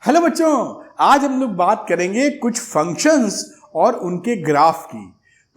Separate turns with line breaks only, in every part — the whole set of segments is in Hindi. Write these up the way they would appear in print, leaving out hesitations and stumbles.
हेलो बच्चों, आज हम लोग बात करेंगे कुछ फंक्शंस और उनके ग्राफ की।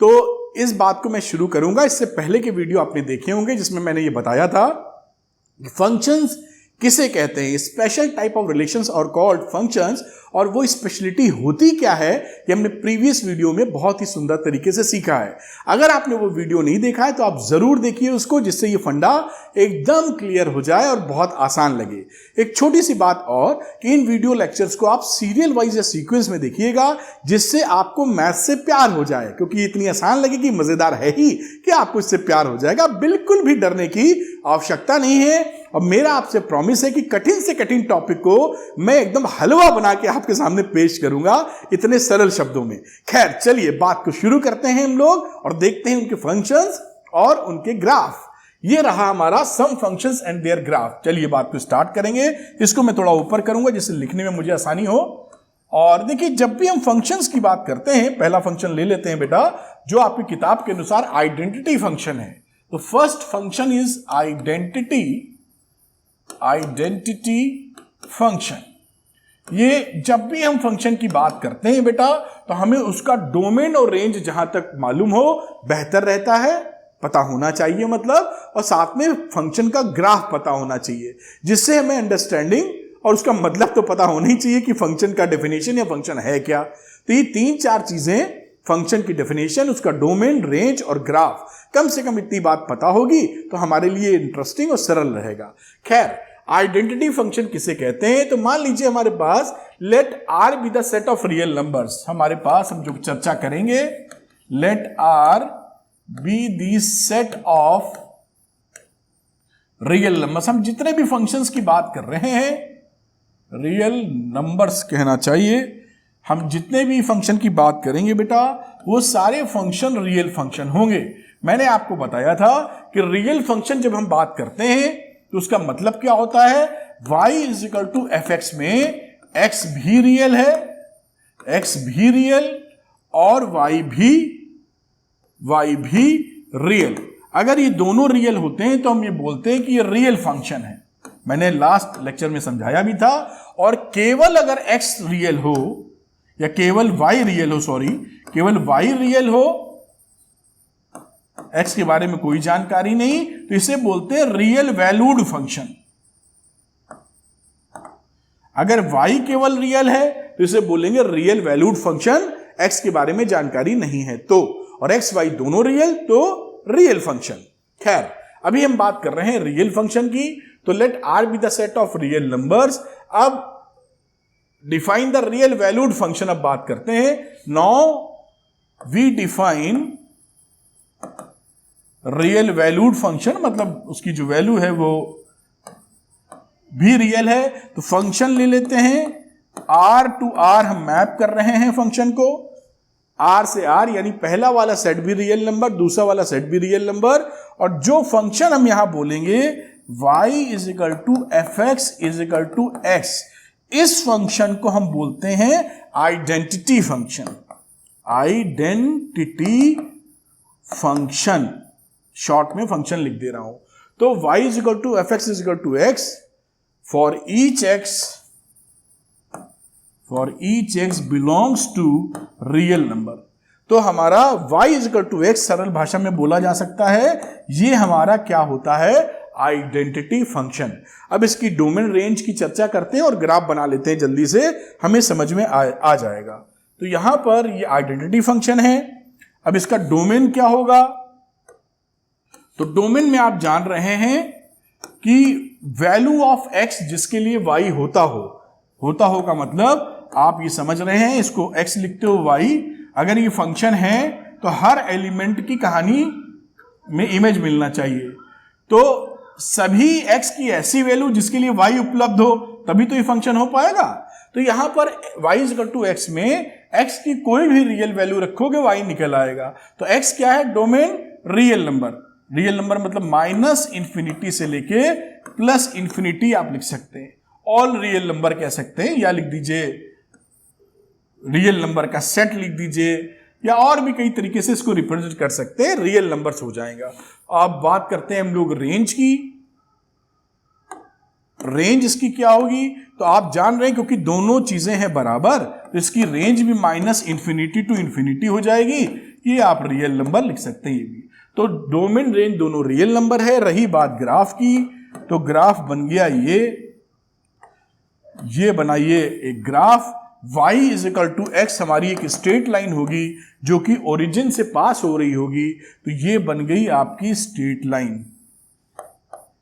तो इस बात को मैं शुरू करूंगा। इससे पहले के वीडियो आपने देखे होंगे जिसमें मैंने ये बताया था कि फंक्शंस किसे कहते हैं। स्पेशल टाइप ऑफ रिलेशंस और कॉल्ड फंक्शंस, और वो स्पेशलिटी होती क्या है ये हमने प्रीवियस वीडियो में बहुत ही सुंदर तरीके से सीखा है। अगर आपने वो वीडियो नहीं देखा है तो आप जरूर देखिए उसको, जिससे ये फंडा एकदम क्लियर हो जाए और बहुत आसान लगे। एक छोटी सी बात और कि इन वीडियो लेक्चर्स को आप सीरियल वाइज या सीक्वेंस में देखिएगा, जिससे आपको मैथ से प्यार हो जाए, क्योंकि इतनी आसान लगेगी, मजेदार है ही कि आपको इससे प्यार हो जाएगा। बिल्कुल भी डरने की आवश्यकता नहीं है। और मेरा आपसे प्रॉमिस है कि कठिन से कठिन टॉपिक को मैं एकदम हलवा बना के आपके सामने पेश करूंगा इतने सरल शब्दों में। खैर चलिए बात को शुरू करते हैं हम लोग और देखते हैं उनके फंक्शंस और उनके ग्राफ। ये रहा हमारा सम फंक्शंस एंड देयर ग्राफ। चलिए बात को स्टार्ट करेंगे। इसको मैं थोड़ा ऊपर करूंगा जिससे लिखने में मुझे आसानी हो। और देखिए, जब भी हम फंक्शंस की बात करते हैं, पहला फंक्शन ले लेते हैं बेटा, जो आपकी किताब के अनुसार आइडेंटिटी फंक्शन है। तो first function is identity function. ये जब भी हम फंक्शन की बात करते हैं बेटा, तो हमें उसका डोमेन और रेंज जहां तक मालूम हो बेहतर रहता है, पता होना चाहिए मतलब, और साथ में फंक्शन का ग्राफ पता होना चाहिए, जिससे हमें अंडरस्टैंडिंग और उसका मतलब तो पता होना ही चाहिए कि फंक्शन का डेफिनेशन या फंक्शन है क्या। तो ये तीन चार चीजें, फंक्शन की डेफिनेशन, उसका डोमेन, रेंज और ग्राफ, कम से कम इतनी बात पता होगी तो हमारे लिए इंटरेस्टिंग और सरल रहेगा। खैर, आइडेंटिटी फंक्शन किसे कहते हैं? तो मान लीजिए हमारे पास let R be the set of real numbers. हमारे पास हम जो चर्चा करेंगे, let R be the set of real numbers. हम जितने भी फंक्शंस की बात कर रहे हैं, रियल नंबर्स कहना चाहिए, हम जितने भी फंक्शन की बात करेंगे बेटा, वो सारे फंक्शन रियल फंक्शन होंगे। मैंने आपको बताया था कि रियल फंक्शन जब हम बात करते हैं तो उसका मतलब क्या होता है, y is equal to f x में x भी रियल है, x भी रियल और y भी रियल। अगर ये दोनों रियल होते हैं तो हम ये बोलते हैं कि ये रियल फंक्शन है। मैंने लास्ट लेक्चर में समझाया भी था। और केवल अगर x रियल हो या केवल y रियल हो, केवल y रियल हो, x के बारे में कोई जानकारी नहीं, तो इसे बोलते हैं रियल वैल्यूड फंक्शन। अगर y केवल रियल है तो इसे बोलेंगे रियल वैल्यूड फंक्शन, x के बारे में जानकारी नहीं है तो, और x y दोनों रियल तो रियल फंक्शन। खैर, अभी हम बात कर रहे हैं रियल फंक्शन की। तो let R be the set of real numbers. अब define the real valued function अब बात करते हैं। Now we define real valued function, मतलब उसकी जो वैल्यू है वो भी रियल है। तो फंक्शन ले लेते हैं, आर टू आर हम मैप कर रहे हैं फंक्शन को, आर से आर, यानी पहला वाला सेट भी रियल नंबर, दूसरा वाला सेट भी रियल नंबर। और जो फंक्शन हम यहां बोलेंगे y is equal to f x is equal to x, इस फंक्शन को हम बोलते हैं identity function. Identity function, short में फंक्शन लिख दे रहा हूं। तो y is equal to f x is equal to x for each x belongs to real number. तो हमारा y is equal to x सरल भाषा में बोला जा सकता है, ये हमारा क्या होता है, आइडेंटिटी फंक्शन। अब इसकी डोमेन रेंज की चर्चा करते हैं और ग्राफ बना लेते हैं, जल्दी से हमें समझ में आ जाएगा। तो यहां पर ये आइडेंटिटी फंक्शन है। अब इसका डोमेन क्या होगा? तो डोमेन में आप जान रहे हैं कि वैल्यू ऑफ x जिसके लिए y होता हो का मतलब आप ये समझ रहे हैं, इसको x लिखते हो y। अगर ये फंक्शन है तो हर एलिमेंट की कहानी में इमेज मिलना चाहिए। तो सभी x की ऐसी वैल्यू जिसके लिए y उपलब्ध हो, तभी तो ये फंक्शन हो पाएगा। तो यहां पर y is equal to x में x की कोई भी रियल वैल्यू रखोगे y निकल आएगा। तो x क्या है? Domain real number. Real number मतलब माइनस इंफिनिटी से लेके प्लस इंफिनिटी आप लिख सकते हैं, ऑल रियल नंबर कह सकते हैं, या लिख दीजिए रियल नंबर का सेट लिख दीजिए, या और भी कई तरीके से इसको रिप्रेजेंट कर सकते हैं, रियल नंबर्स हो जाएगा। अब बात करते हैं हम लोग रेंज की। रेंज इसकी क्या होगी? तो आप जान रहे हैं क्योंकि दोनों चीजें हैं बराबर, तो इसकी रेंज भी -इन्फिनिटी टू इन्फिनिटी हो जाएगी। ये आप रियल नंबर लिख सकते हैं ये भी। तो डोमेन रेंज दोनों रियल नंबर है। रही बात ग्राफ की, तो ग्राफ बन गया ये बनाइए एक graph. y is equal to x हमारी एक स्ट्रेट लाइन होगी जो कि ओरिजिन से पास हो रही होगी, तो ये बन गई आपकी स्ट्रेट लाइन।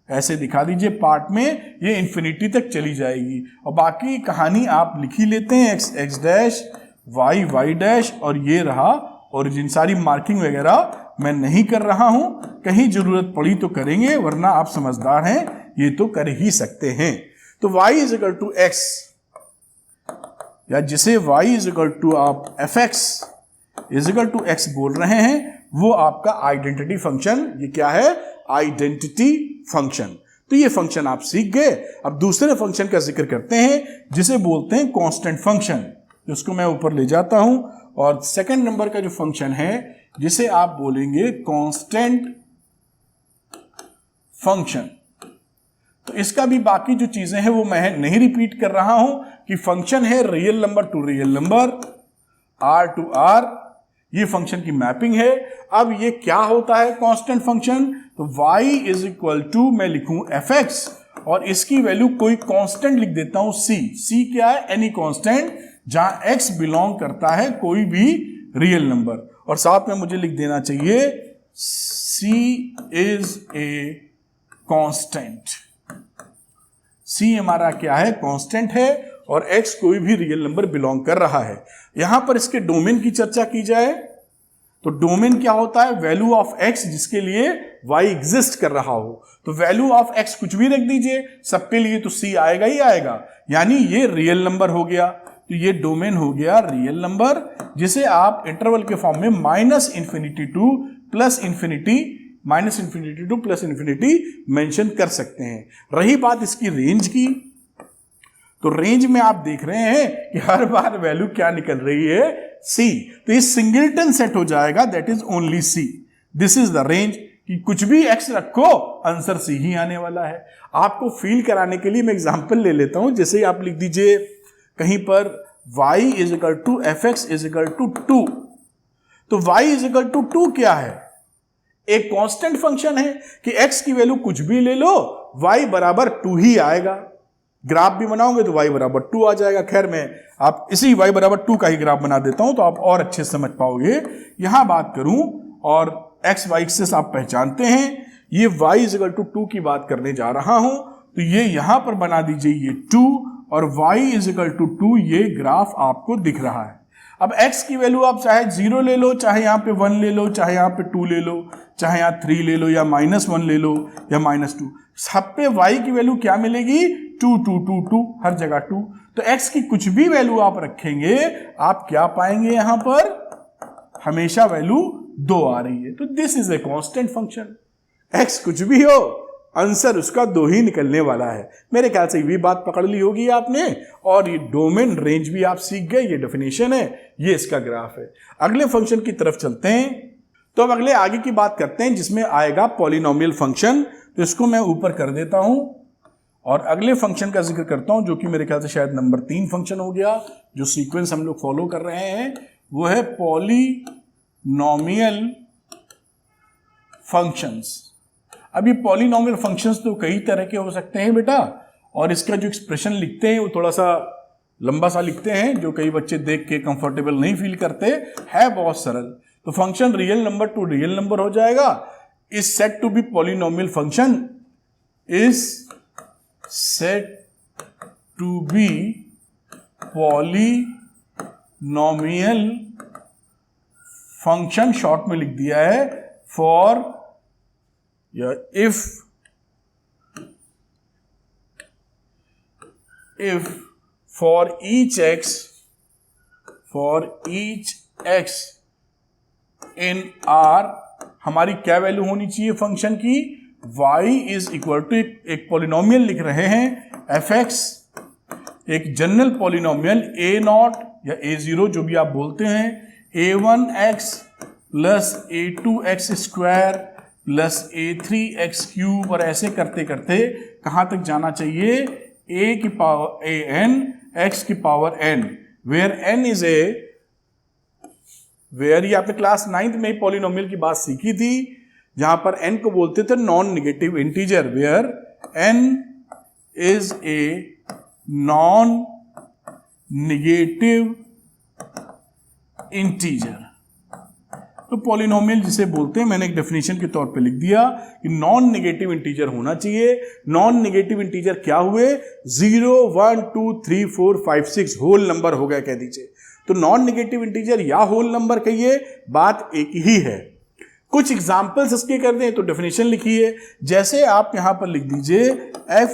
ऐसे दिखा दीजिए पार्ट में, ये इन्फिनिटी तक चली जाएगी और बाकी कहानी आप लिख ही लेते हैं, x x dash y y dash और ये रहा ओरिजिन। सारी मार्किंग वगैरह मैं नहीं कर रहा हूं, कहीं जरूरत पड़ी तो करेंगे, वरना आप समझदार हैं, ये तो कर ही सकते हैं। तो y इजिकल टू एक्स, या जिसे y इजिकल टू आप fx इजिकल टू x बोल रहे हैं, वो आपका आइडेंटिटी फंक्शन, ये क्या है, आइडेंटिटी फंक्शन। तो ये फंक्शन आप सीख गए। अब दूसरे फंक्शन का जिक्र करते हैं जिसे बोलते हैं कांस्टेंट फंक्शन। इसको मैं ऊपर ले जाता हूं, और सेकंड नंबर का जो फंक्शन है जिसे आप बोलेंगे कांस्टेंट फंक्शन। तो इसका भी बाकी जो चीजें हैं वो मैं नहीं रिपीट कर रहा हूं कि फंक्शन है real number to real number, r to r, ये फंक्शन की मैपिंग है। अब ये क्या होता है कांस्टेंट फंक्शन, तो y इज इक्वल टू मैं लिखूं fx और इसकी वैल्यू कोई कांस्टेंट लिख देता हूं c क्या है, एनी कांस्टेंट जहां x बिलोंग करता है कोई भी रियल नंबर, और साथ में मुझे लिख देना चाहिए c is a constant. c हमारा क्या है, कांस्टेंट है, और x कोई भी रियल नंबर बिलोंग कर रहा है। यहां पर इसके डोमेन की चर्चा की जाए तो डोमेन क्या होता है, वैल्यू ऑफ x जिसके लिए y एग्जिस्ट कर रहा हो। तो वैल्यू ऑफ x कुछ भी रख दीजिए, सबके लिए तो c आएगा ही आएगा, यानी ये रियल नंबर हो गया। तो ये डोमेन हो गया रियल नंबर, जिसे आप इंटरवल के फॉर्म में -infinity two plus infinity mention कर सकते हैं। रही बात इसकी रेंज की, तो रेंज में आप देख रहे हैं कि हर बार वैल्यू क्या निकल रही है, c। तो ये सिंगलटन सेट हो जाएगा, that is only c। This is the range कि कुछ भी x रखो आंसर c ही आने वाला है। आपको फील कराने के लिए मैं एग्जांपल ले लेता हूं, जैसे आप लिख दीजिए कहीं पर y is equal to fx is equal to 2। तो y इजिकल टू 2 क्या है, एक कांस्टेंट फंक्शन है कि x की वैल्यू कुछ भी ले लो y बराबर 2 ही आएगा। ग्राफ भी बनाओगे तो y बराबर 2 आ जाएगा। खैर मैं आप इसी y बराबर 2 का ही ग्राफ बना देता हूं तो आप और अच्छे से समझ पाओगे। यहां बात करूं और x y एक्सिस आप पहचानते हैं, ये y इजिकल टू 2 की बात करने जा रहा हूं, तो ये यहां पर बना दीजिए ये 2 और y इजिकल टू 2, ये ग्राफ आपको दिख रहा है। अब x की वैल्यू आप चाहे 0 ले लो, चाहे यहाँ पे 1 ले लो, चाहे यहाँ पे 2 ले लो, चाहे यहाँ 3 ले लो, या -1 ले लो, या -2, सब पे y की वैल्यू क्या मिलेगी, 2 2 2 2, हर जगह 2। तो x की कुछ भी वैल्यू आप रखेंगे, आप क्या पाएंगे, यहां पर हमेशा वैल्यू 2 आ रही है। तो this is a constant function. x कुछ भी हो, आंसर उसका 2 ही निकलने वाला है। मेरे ख्याल से ये बात पकड़ ली होगी आपने, और ये डोमेन रेंज भी आप सीख गए, ये डेफिनेशन है, ये इसका ग्राफ है। अगले फंक्शन की तरफ चलते हैं। तो अब अगले आगे की बात करते हैं जिसमें आएगा पॉलिनोमियल फंक्शन। तो इसको मैं ऊपर कर देता हूं और अगले फंक्शन का जिक्र करता हूं, जो कि मेरे ख्याल से शायद नंबर 3 फंक्शन हो गया। जो सीक्वेंस हम लोग फॉलो कर रहे हैं वो है पॉलिनोमियल फंक्शंस। अभी पॉलिनोमियल फंक्शंस तो कई तरह के हो सकते हैं बेटा, और इसका जो एक्सप्रेशन लिखते हैं वो थोड़ा सा लंबा सा लिखते हैं, जो कई बच्चे देख के कंफर्टेबल नहीं फील करते, है बहुत सरल। तो function real number to real number हो जाएगा। Is set to be polynomial function, is set to be polynomial function, short में लिख दिया है, for if for each x in R हमारी क्या वैल्यू होनी चाहिए फंक्शन की, y इज इक्वल टू, एक पॉलिनोमियल लिख रहे हैं fx, एक जनरल पॉलिनोमियल a0 या a0 जो भी आप बोलते हैं, a1x plus a2x square plus a3x cube, और ऐसे करते करते कहां तक जाना चाहिए, ए की पावर ए एन एक्स की power n, where n is a, where ये आपने क्लास 9th में पॉलिनोमियल की बात सीखी थी, जहां पर n को बोलते थे non negative integer, where n is a non negative integer. तो पॉलिनोमियल जिसे बोलते हैं, मैंने एक डेफिनेशन के तौर पे लिख दिया कि नॉन नेगेटिव इंटीजर होना चाहिए। नॉन नेगेटिव इंटीजर क्या हुए? 0 1 2 3 4 5 6 होल नंबर हो गया कह दीजिए। तो नॉन नेगेटिव इंटीजर या होल नंबर कहिए, बात एक ही है। कुछ एग्जाम्पल्स इसके कर दें तो डेफिनेशन लिखिए, जैसे आप यहां पर लिख दीजिए f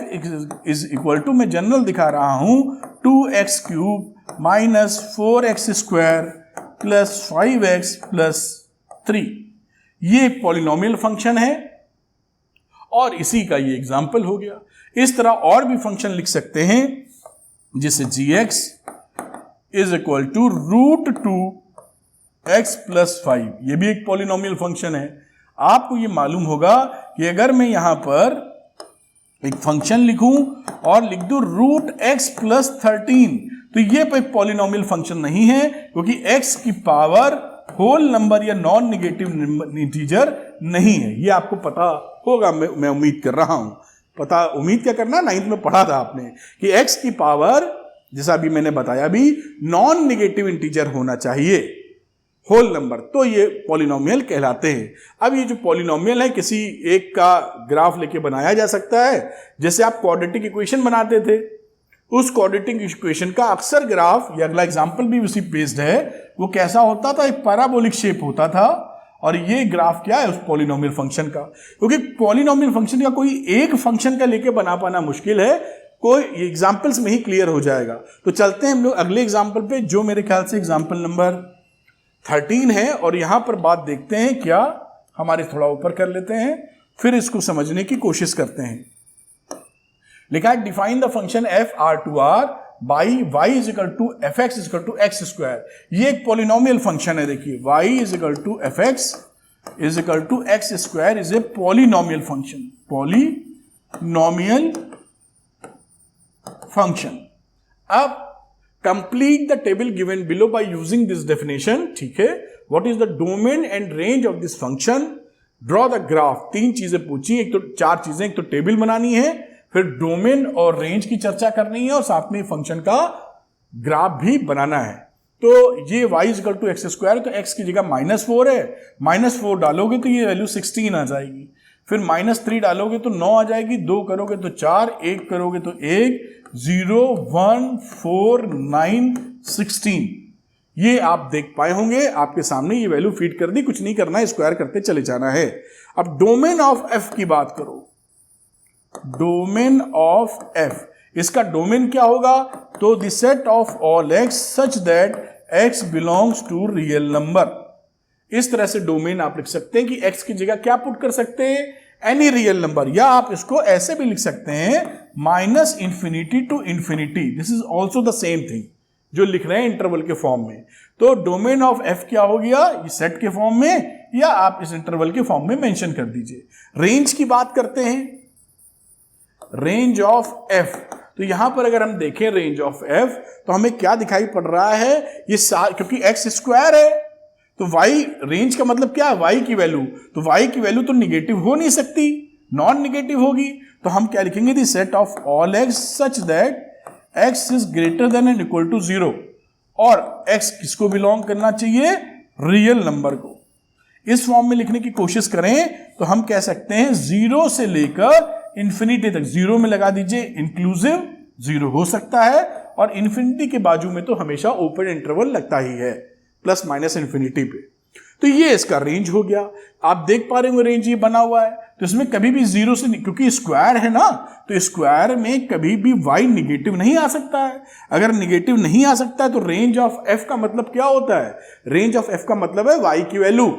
इज इक्वल टू, मैं जनरल दिखा रहा हूं, 2x cube minus 4x square plus 5x plus 3। ये एक पॉलिनोमियल फंक्शन है और इसी का ये एग्जाम्पल हो गया। इस तरह और भी फंक्शन लिख सकते हैं, जिसे gx is equal to √2x plus 5, ये भी एक पॉलिनोमियल फंक्शन है। आपको ये मालूम होगा कि अगर मैं यहां पर एक फंक्शन लिखूं और लिख दूं √x प्लस 13, तो ये एक पॉलिनोमियल फंक्शन नहीं है, क्योंकि x की पावर होल नंबर या नॉन नेगेटिव इंटीजर नहीं है। ये आपको पता होगा, मैं उम्मीद कर रहा हूं। पता उम्मीद क्या करना, 9th में पढ़ा था आपने कि x की पावर, जैसा अभी मैंने बताया भी, नॉन नेगेटिव इंटीजर होना चाहिए, होल नंबर, तो ये पॉलिनोमियल कहलाते हैं। अब ये जो पॉलिनोमियल है, किसी एक का ग्राफ लेके बनाया जा सकता है। जैसे आप क्वाड्रेटिक इक्वेशन बनाते थे, उस क्वाड्रेटिक इक्वेशन का अक्सर ग्राफ, या अगला एग्जांपल भी उसी बेस्ड है, वो कैसा होता था? एक पैराबोलिक शेप होता था। और ये ग्राफ क्या है? उस पॉलिनोमियल फंक्शन का। क्योंकि पॉलिनोमियल फंक्शन का कोई एक फंक्शन का लेके बना पाना मुश्किल है, कोई एग्जाम्पल्स में ही क्लियर हो जाएगा। तो चलते हैं हम लोग अगले एग्जाम्पल पे, जो मेरे ख्याल से एग्जाम्पल नंबर 13 है, और यहां पर बात देखते हैं क्या हमारे, थोड़ा ऊपर कर लेते हैं, फिर इसको समझने की कोशिश करते हैं। लिखा है define the function f r2r by y is equal to fx is equal to x square. ये एक पॉलिनोमियल फंक्शन है, देखिए y is equal to fx is equal to x square is a polynomial function, polynomial function. अब complete the table given below by using this definition. ठीक है, what is the domain and range of this function, draw the graph. 3 चीजें पूछी, एक तो 4 चीजें, एक तो टेबल बनानी है, फिर डोमेन और रेंज की चर्चा करनी है, और साथ में फंक्शन का ग्राफ भी बनाना है। तो ये y is equal to x square, तो x की जगह -4 है, -4 डालोगे तो ये वैल्यू 16 आ जाएगी, फिर -3 डालोगे तो 9 आ जाएगी, 2 करोगे तो 4, 1 करोगे तो 1, 0 1 4 9 16। ये आप देख पाए होंगे, आपके सामने ये वैल्यू फीड कर दी, कुछ नहीं करना है, स्क्वायर करते चले जाना है। अब डोमेन ऑफ f की बात करो, डोमेन ऑफ f, इसका डोमेन क्या होगा? तो the set of all x such that x belongs to real number. इस तरह से डोमेन आप लिख सकते हैं कि x की जगह क्या पुट कर सकते हैं? एनी रियल नंबर, या आप इसको ऐसे भी लिख सकते हैं -∞ to infinity. This is also the same thing जो लिख रहे हैं इंटरवल के फॉर्म में। तो डोमेन ऑफ f क्या हो गया? ये सेट के फॉर्म में, या आप इस इंटरवल के फॉर्म में मेंशन कर दीजिए। रेंज की बात करते हैं, रेंज ऑफ f। तो यहां पर अगर हम देखें रेंज ऑफ f, तो हमें क्या दिखाई पड़ रहा है? ये क्योंकि x स्क्वायर है, तो y रेंज का मतलब क्या है? y की वैल्यू, तो y की वैल्यू तो निगेटिव हो नहीं सकती, नॉन निगेटिव होगी। तो हम क्या लिखेंगे? The set of all x such that x is greater than and equal to 0, और x किसको बिलोंग करना चाहिए? रियल नंबर को। इस फॉर्म में लिखने की कोशिश करें तो हम कह सकते हैं 0 से लेकर इन्फिनिटी तक, 0 में लगा दीजिए इंक्लूसिव 0 हो सकता है, और इन्फिनिटी के बाजू में तो हमेशा ओपन इंटरवल लगता ही है, प्लस माइनस इन्फिनिटी पे। तो ये इसका रेंज हो गया। आप देख पा रहे होंगे रेंज ये बना हुआ है, तो इसमें कभी भी 0 से, क्योंकि स्क्वायर है ना, तो स्क्वायर में कभी भी y निगेटिव नहीं आ सकता है। अगर निगेटिव नहीं आ सकता है तो रेंज ऑफ f का मतलब क्या होता है? रेंज ऑफ f का मतलब है y की वैल्यू,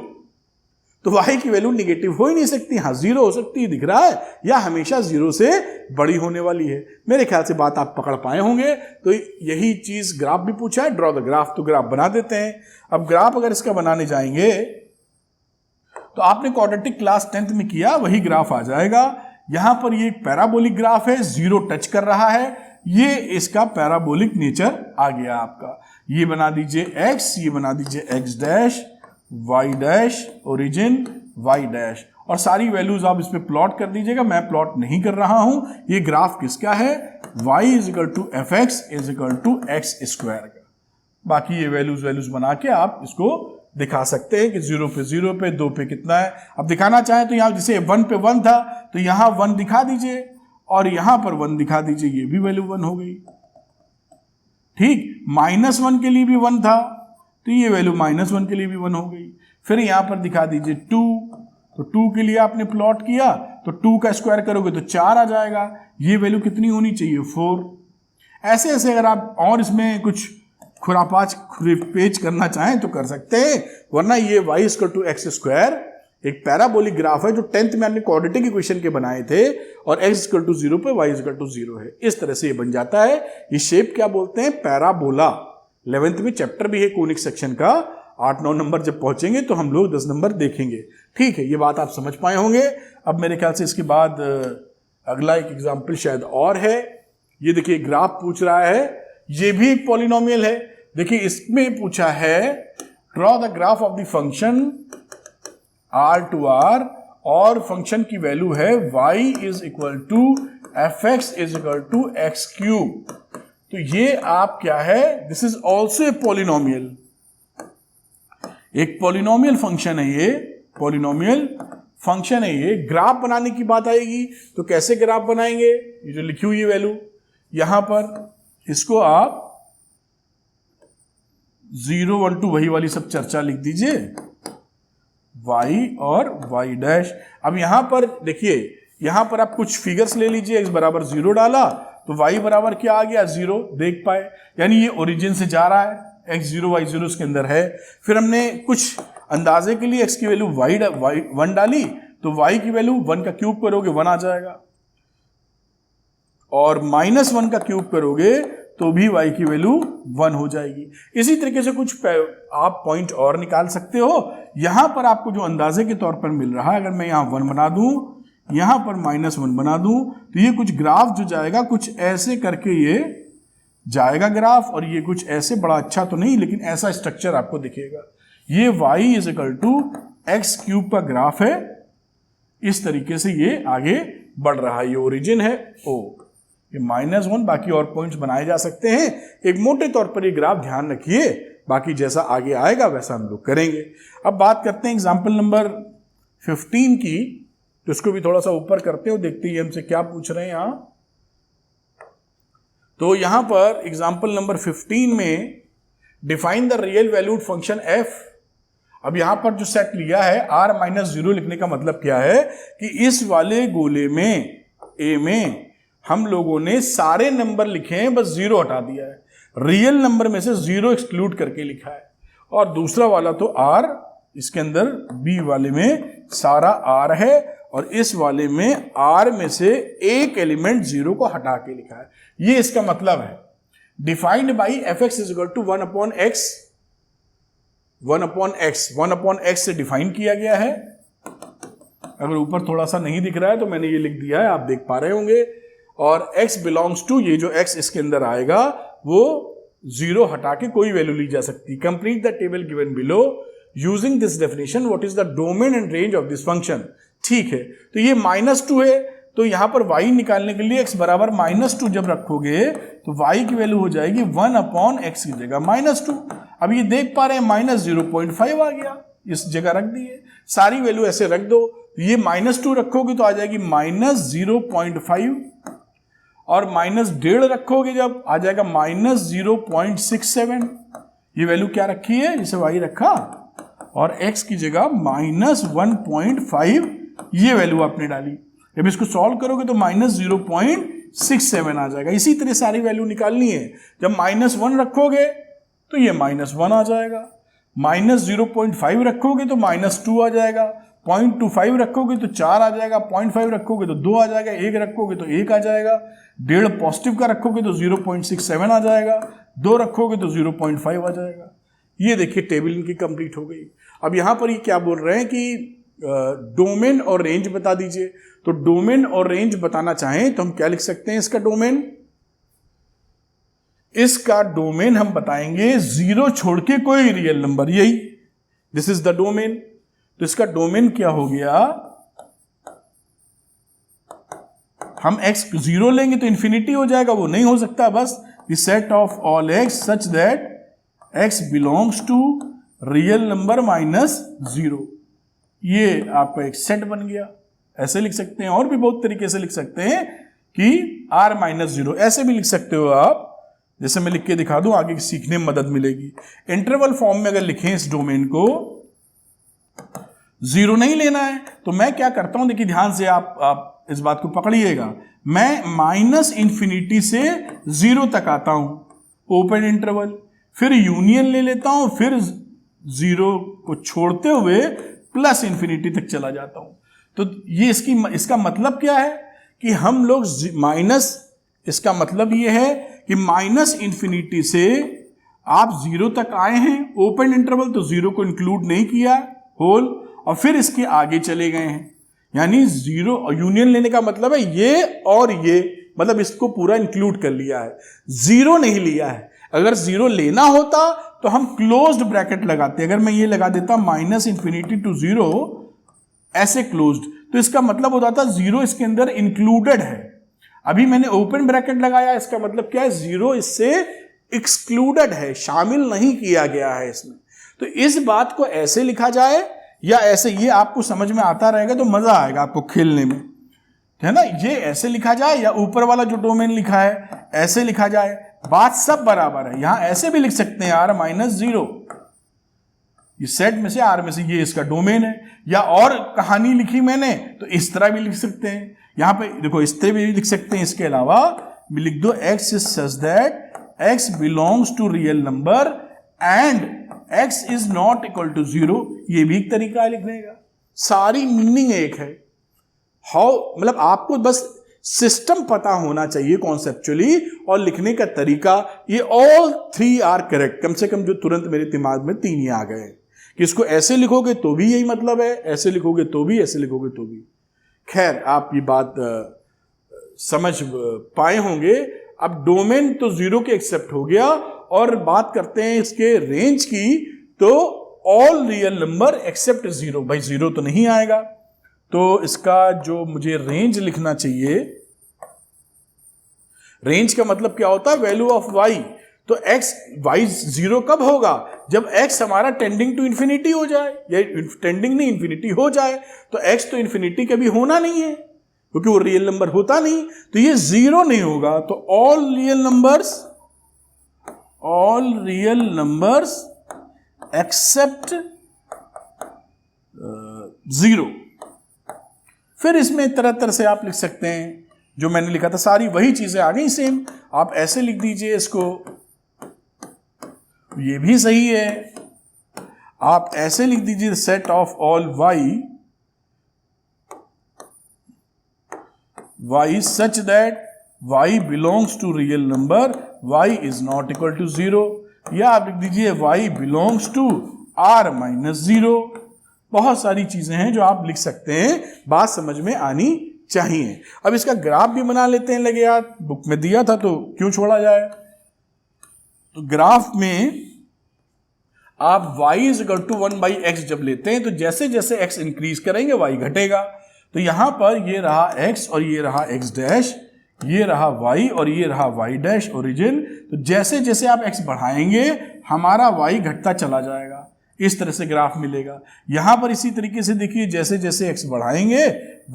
तो y की वैल्यू निगेटिव हो ही नहीं सकती। हाँ 0 हो सकती है, दिख रहा है, या हमेशा 0 से बड़ी होने वाली है। मेरे ख्याल से बात आप पकड़ पाए होंगे। तो यही चीज ग्राफ भी पूछा है, ड्रॉ द ग्राफ, तो ग्राफ बना देते हैं। अब ग्राफ अगर इसका बनाने जाएंगे तो आपने क्वाड्रेटिक क्लास 10th में किया, वही ग्राफ आ जाएगा। यहां पर ये पैराबोलिक ग्राफ है, जीरो टच कर रहा है, ये इसका पैराबोलिक नेचर आ गया आपका। ये बना दीजिए x, ये बना दीजिए x dash, y dash, origin y dash, और सारी वैल्यूज आप इस पे प्लॉट कर दीजिएगा। मैं प्लॉट नहीं कर रहा हूं। ये ग्राफ किसका है? y is equal to f x is equal to x square का। बाकी ये वैल्यूज बना के आप इसको दिखा सकते हैं कि 0 पे 2 पे कितना है। अब दिखाना चाहें तो यहां जैसे 1 पे 1 था तो यहां 1 दिखा दीजिए और यहां पर 1 दिखा दीजिए, ये भी वैल्यू 1 हो गई। ठीक, -1 के लिए भी 1 था तो ये वैल्यू -1 के लिए भी 1 हो गई। फिर यहां पर दिखा दीजिए 2, तो 2 के लिए आपने प्लॉट किया तो 2 का स्क्वायर करोगे तो 4 आ जाएगा। ये वैल्यू कितनी होनी चाहिए? 4। ऐसे ऐसे अगर आप और इसमें कुछ खुरापेच करना चाहें तो कर सकते हैं, वरना ये y equal to x square एक पैराबोलिक ग्राफ है जो 10th में हमने क्वाड्रेटिक इक्वेशन के बनाए थे, और x इक्वल टू 0 पे y इक्वल टू 0 है। इस तरह से ये बन जाता है। ये शेप क्या बोलते हैं? पैराबोला। 11th में चैप्टर भी है कोनिक सेक्शन का। 8-9 नंबर जब पहुंचेंगे तो हम लोग 10 नंबर देखेंगे। ठीक है, ये बात आप समझ पाए होंगे। अब मेरे ख्याल से इसके बाद अगला एक एग्जाम्पल शायद और है। ये देखिए ग्राफ पूछ रहा है, ये भी एक पॉलिनोमियल है। देखिए इसमें पूछा है draw the graph of the function r to r, और फंक्शन की वैल्यू है y is equal to f x is equal to x cube. तो ये आप क्या है? This is also a polynomial. एक पॉलिनोमियल फंक्शन है ये, पॉलिनोमियल फंक्शन है ये। ग्राफ बनाने की बात आएगी तो कैसे ग्राफ बनाएंगे? ये जो लिखी हुई वैल्यू यहां पर, इसको आप 0, 1, 2 वही वाली सब चर्चा लिख दीजिए, y और y डैश। अब यहां पर देखिए, यहां पर आप कुछ फिगर्स ले लीजिए। x बराबर 0 डाला तो y बराबर क्या आ गया? 0। देख पाए, यानी ये ओरिजिन से जा रहा है, x0 y0 उसके अंदर है। फिर हमने कुछ अंदाजे के लिए x की वैल्यू 1 डाली तो y की वैल्यू 1 का क्यूब करोगे 1 आ जाएगा, और -1 का क्यूब करोगे तो भी y की वैल्यू 1 हो जाएगी। इसी तरीके से कुछ आप पॉइंट और निकाल सकते हो। यहां पर आपको जो अंदाजे के तौर पर मिल रहा है, अगर मैं यहां 1 बना दूं, यहां पर -1 बना दूं, तो ये कुछ ग्राफ जो जाएगा कुछ ऐसे करके ये जाएगा ग्राफ, और ये कुछ ऐसे, बड़ा अच्छा तो नहीं लेकिन ऐसा स्ट्रक्चर आपको दिखेगा। ये y is equal to x cube का ग्राफ है। इस तरीके से ये आगे बढ़ रहा है। ये ओरिजिन है O, ये -1, बाकी और पॉइंट्स बनाए जा सकते हैं। एक मोटे तौर पर ये ग्राफ ध्यान रखिए, बाकी जैसा आगे आएगा वैसा हम लोग करेंगे। अब बात करते हैं एग्जाम्पल नंबर 15 की, तो इसको भी थोड़ा सा ऊपर करते हो, देखते हैं हमसे क्या पूछ रहे हैं यहां। तो यहां पर एग्जाम्पल नंबर 15 में define the real valued function f। अब यहां पर जो सेट लिया है r-0 लिखने का मतलब क्या है कि इस वाले गोले में a में हम लोगों ने सारे नंबर लिखे हैं, बस 0 हटा दिया है। रियल नंबर में से 0 एक्सक्लूड करके लिखा है। और दूसरा वाला तो r, इसके अंदर b वाले में सारा r है, और इस वाले में r में से एक एलिमेंट 0 को हटा के लिखा है। ये इसका मतलब है। Defined by f x is equal to 1/x, 1/x से डिफाइन किया गया है। अगर ऊपर थोड़ा सा नहीं दिख रहा है तो मैंने ये लिख दिया है, आप देख पा रहे होंगे। और x बिलोंग्स टू, ये जो x इसके अंदर आएगा वो 0 हटा के कोई वैल्यू ली जा सकती। Complete the table given below using this definition, what is the domain and range of this function. ठीक है, तो ये -2 है, तो यहां पर y निकालने के लिए x बराबर -2 जब रखोगे तो y की वैल्यू हो जाएगी 1/x की जगह -2। अब ये देख पा रहे हैं -0.5 आ गया, इस जगह रख दिए। सारी वैल्यू ऐसे रख दो, ये -2 रखोगे तो आ जाएगी -0.5, और -1.5 रखोगे जब आ जाएगा -0.67। ये वैल्यू क्या रखी है? इसे y रखा, और x की जगह -1.5 ये वैल्यू आपने डाली। जब इसको सॉल्व करोगे तो -0.67 आ जाएगा। इसी तरह सारी वैल्यू निकालनी है। जब -1 रखोगे तो ये -1 आ जाएगा, -0.5 रखोगे तो -2 आ जाएगा, 0.25 रखोगे तो 4 आ जाएगा, 0.5 रखोगे तो 2 आ जाएगा, 1 रखोगे तो 1 आ जाएगा, 1.5 पॉजिटिव का रखोगे तो 0.67 आ जाएगा, 2 रखोगे तो 0.5 आ जाएगा। ये देखिए टेबल इनकी कंप्लीट हो गई। अब यहां पर ये क्या बोल रहे हैं कि डोमेन और रेंज बता दीजिए। तो डोमेन और रेंज बताना चाहें तो हम क्या लिख सकते हैं इसका डोमेन? इसका डोमेन हम बताएंगे जीरो छोड़ के कोई रियल नंबर, यही दिस इज द डोमेन। तो इसका डोमेन क्या हो गया? हम x जीरो लेंगे तो इंफिनिटी हो जाएगा, वो नहीं हो सकता। बस the set of all x such that x belongs to real number minus zero, ये आपका एक सेट बन गया। ऐसे लिख सकते हैं, और भी बहुत तरीके से लिख सकते हैं कि r माइनस जीरो, ऐसे भी लिख सकते हो आप। जैसे मैं लिख के दिखा दूं, आगे सीखने में मदद मिलेगी। इंटरवल फॉर्म में अगर लिखें इस डोमेन को, जीरो नहीं लेना है तो मैं क्या करता हूं, देखिए ध्यान से आप इस बात को पकड़िएगा। मैं माइनस इंफिनिटी से जीरो तक आता हूं, ओपन इंटरवल, फिर यूनियन ले लेता हूं, फिर जीरो को छोड़ते हुए प्लस इंफिनिटी तक चला जाता हूं। तो ये इसका मतलब क्या है कि हम लोग माइनस, इसका मतलब ये है कि माइनस इंफिनिटी से आप जीरो तक आए हैं, ओपन इंटरवल, तो जीरो को इंक्लूड नहीं किया होल, और फिर इसके आगे चले गए हैं। यानी जीरो यूनियन लेने का मतलब है ये और ये, मतलब इसको पूरा इंक्लूड कर लिया है, जीरो नहीं लिया है। अगर जीरो लेना होता तो हम क्लोज्ड ब्रैकेट लगाते। अगर मैं ये लगा देता माइनस इंफिनिटी टू जीरो, ऐसे क्लोज्ड, तो इसका मतलब होता था जीरो इसके अंदर इंक्लूडेड है। अभी मैंने ओपन ब्रैकेट लगाया, इसका मतलब क्या है? जीरो इससे एक्सक्लूडेड है, शामिल नहीं किया गया है इसमें। तो इस बात को ऐसे लिखा जाए या ऐसे, ये आपको समझ में आता रहेगा तो मजा आएगा आपको खेलने में, है ना। ये ऐसे लिखा जाए या ऊपर वाला जो डोमेन लिखा है ऐसे लिखा जाए, बात सब बराबर है। यहां ऐसे भी लिख सकते हैं r माइनस जीरो, ये सेट में से r में से ये इसका डोमेन है। या और कहानी लिखी मैंने तो इस तरह भी लिख सकते हैं। यहां पे देखो इस तरह भी लिख सकते हैं। इसके अलावा भी लिख दो x is such that x belongs to real number and x is not equal to zero, ये भी एक तरीका है लिखने का। सारी मीनिंग एक है। हाउ, मतलब आपको बस सिस्टम पता होना चाहिए कॉन्सेप्चुअली, और लिखने का तरीका, ये ऑल थ्री आर करेक्ट। कम से कम जो तुरंत मेरे दिमाग में तीन ही आ गए कि इसको ऐसे लिखोगे तो भी यही मतलब है, ऐसे लिखोगे तो भी, ऐसे लिखोगे तो भी। खैर, आप ये बात समझ पाए होंगे। अब डोमेन तो जीरो के एक्सेप्ट हो गया, और बात करते हैं इसके रेंज की। तो all real number except zero, भाई जीरो तो नहीं आएगा, तो इसका जो मुझे रेंज लिखना चाहिए, रेंज का मतलब क्या होता है? Value of y. तो एक्स वाई जीरो कब होगा? जब एक्स हमारा टेंडिंग टू इंफिनिटी हो जाए, या टेंडिंग नहीं इंफिनिटी हो जाए। तो एक्स तो इंफिनिटी कभी होना नहीं है क्योंकि वो रियल नंबर होता नहीं, तो ये जीरो नहीं होगा। तो all real numbers except zero. फिर इसमें तरह तरह से आप लिख सकते हैं, जो मैंने लिखा था सारी वही चीजें आ गई सेम। आप ऐसे लिख दीजिए इसको, ये भी सही है। आप ऐसे लिख दीजिए set of all y such that y belongs to real number, y is not equal to zero, या आप लिख दीजिए y belongs to r minus zero. बहुत सारी चीजें हैं जो आप लिख सकते हैं, बात समझ में आनी चाहिए। अब इसका ग्राफ भी बना लेते हैं, लगे यार बुक में दिया था तो क्यों छोड़ा जाए। तो ग्राफ में आप y is equal to 1/x जब लेते हैं तो जैसे जैसे x इंक्रीज करेंगे y घटेगा। तो यहां पर ये रहा x और ये रहा x डैश, ये रहा y और ये रहा y डैश ओरिजिन। तो जैसे जैसे आप x बढ़ाएंगे हमारा y घटता चला जाएगा, इस तरह से ग्राफ मिलेगा। यहां पर इसी तरीके से देखिए, जैसे जैसे x बढ़ाएंगे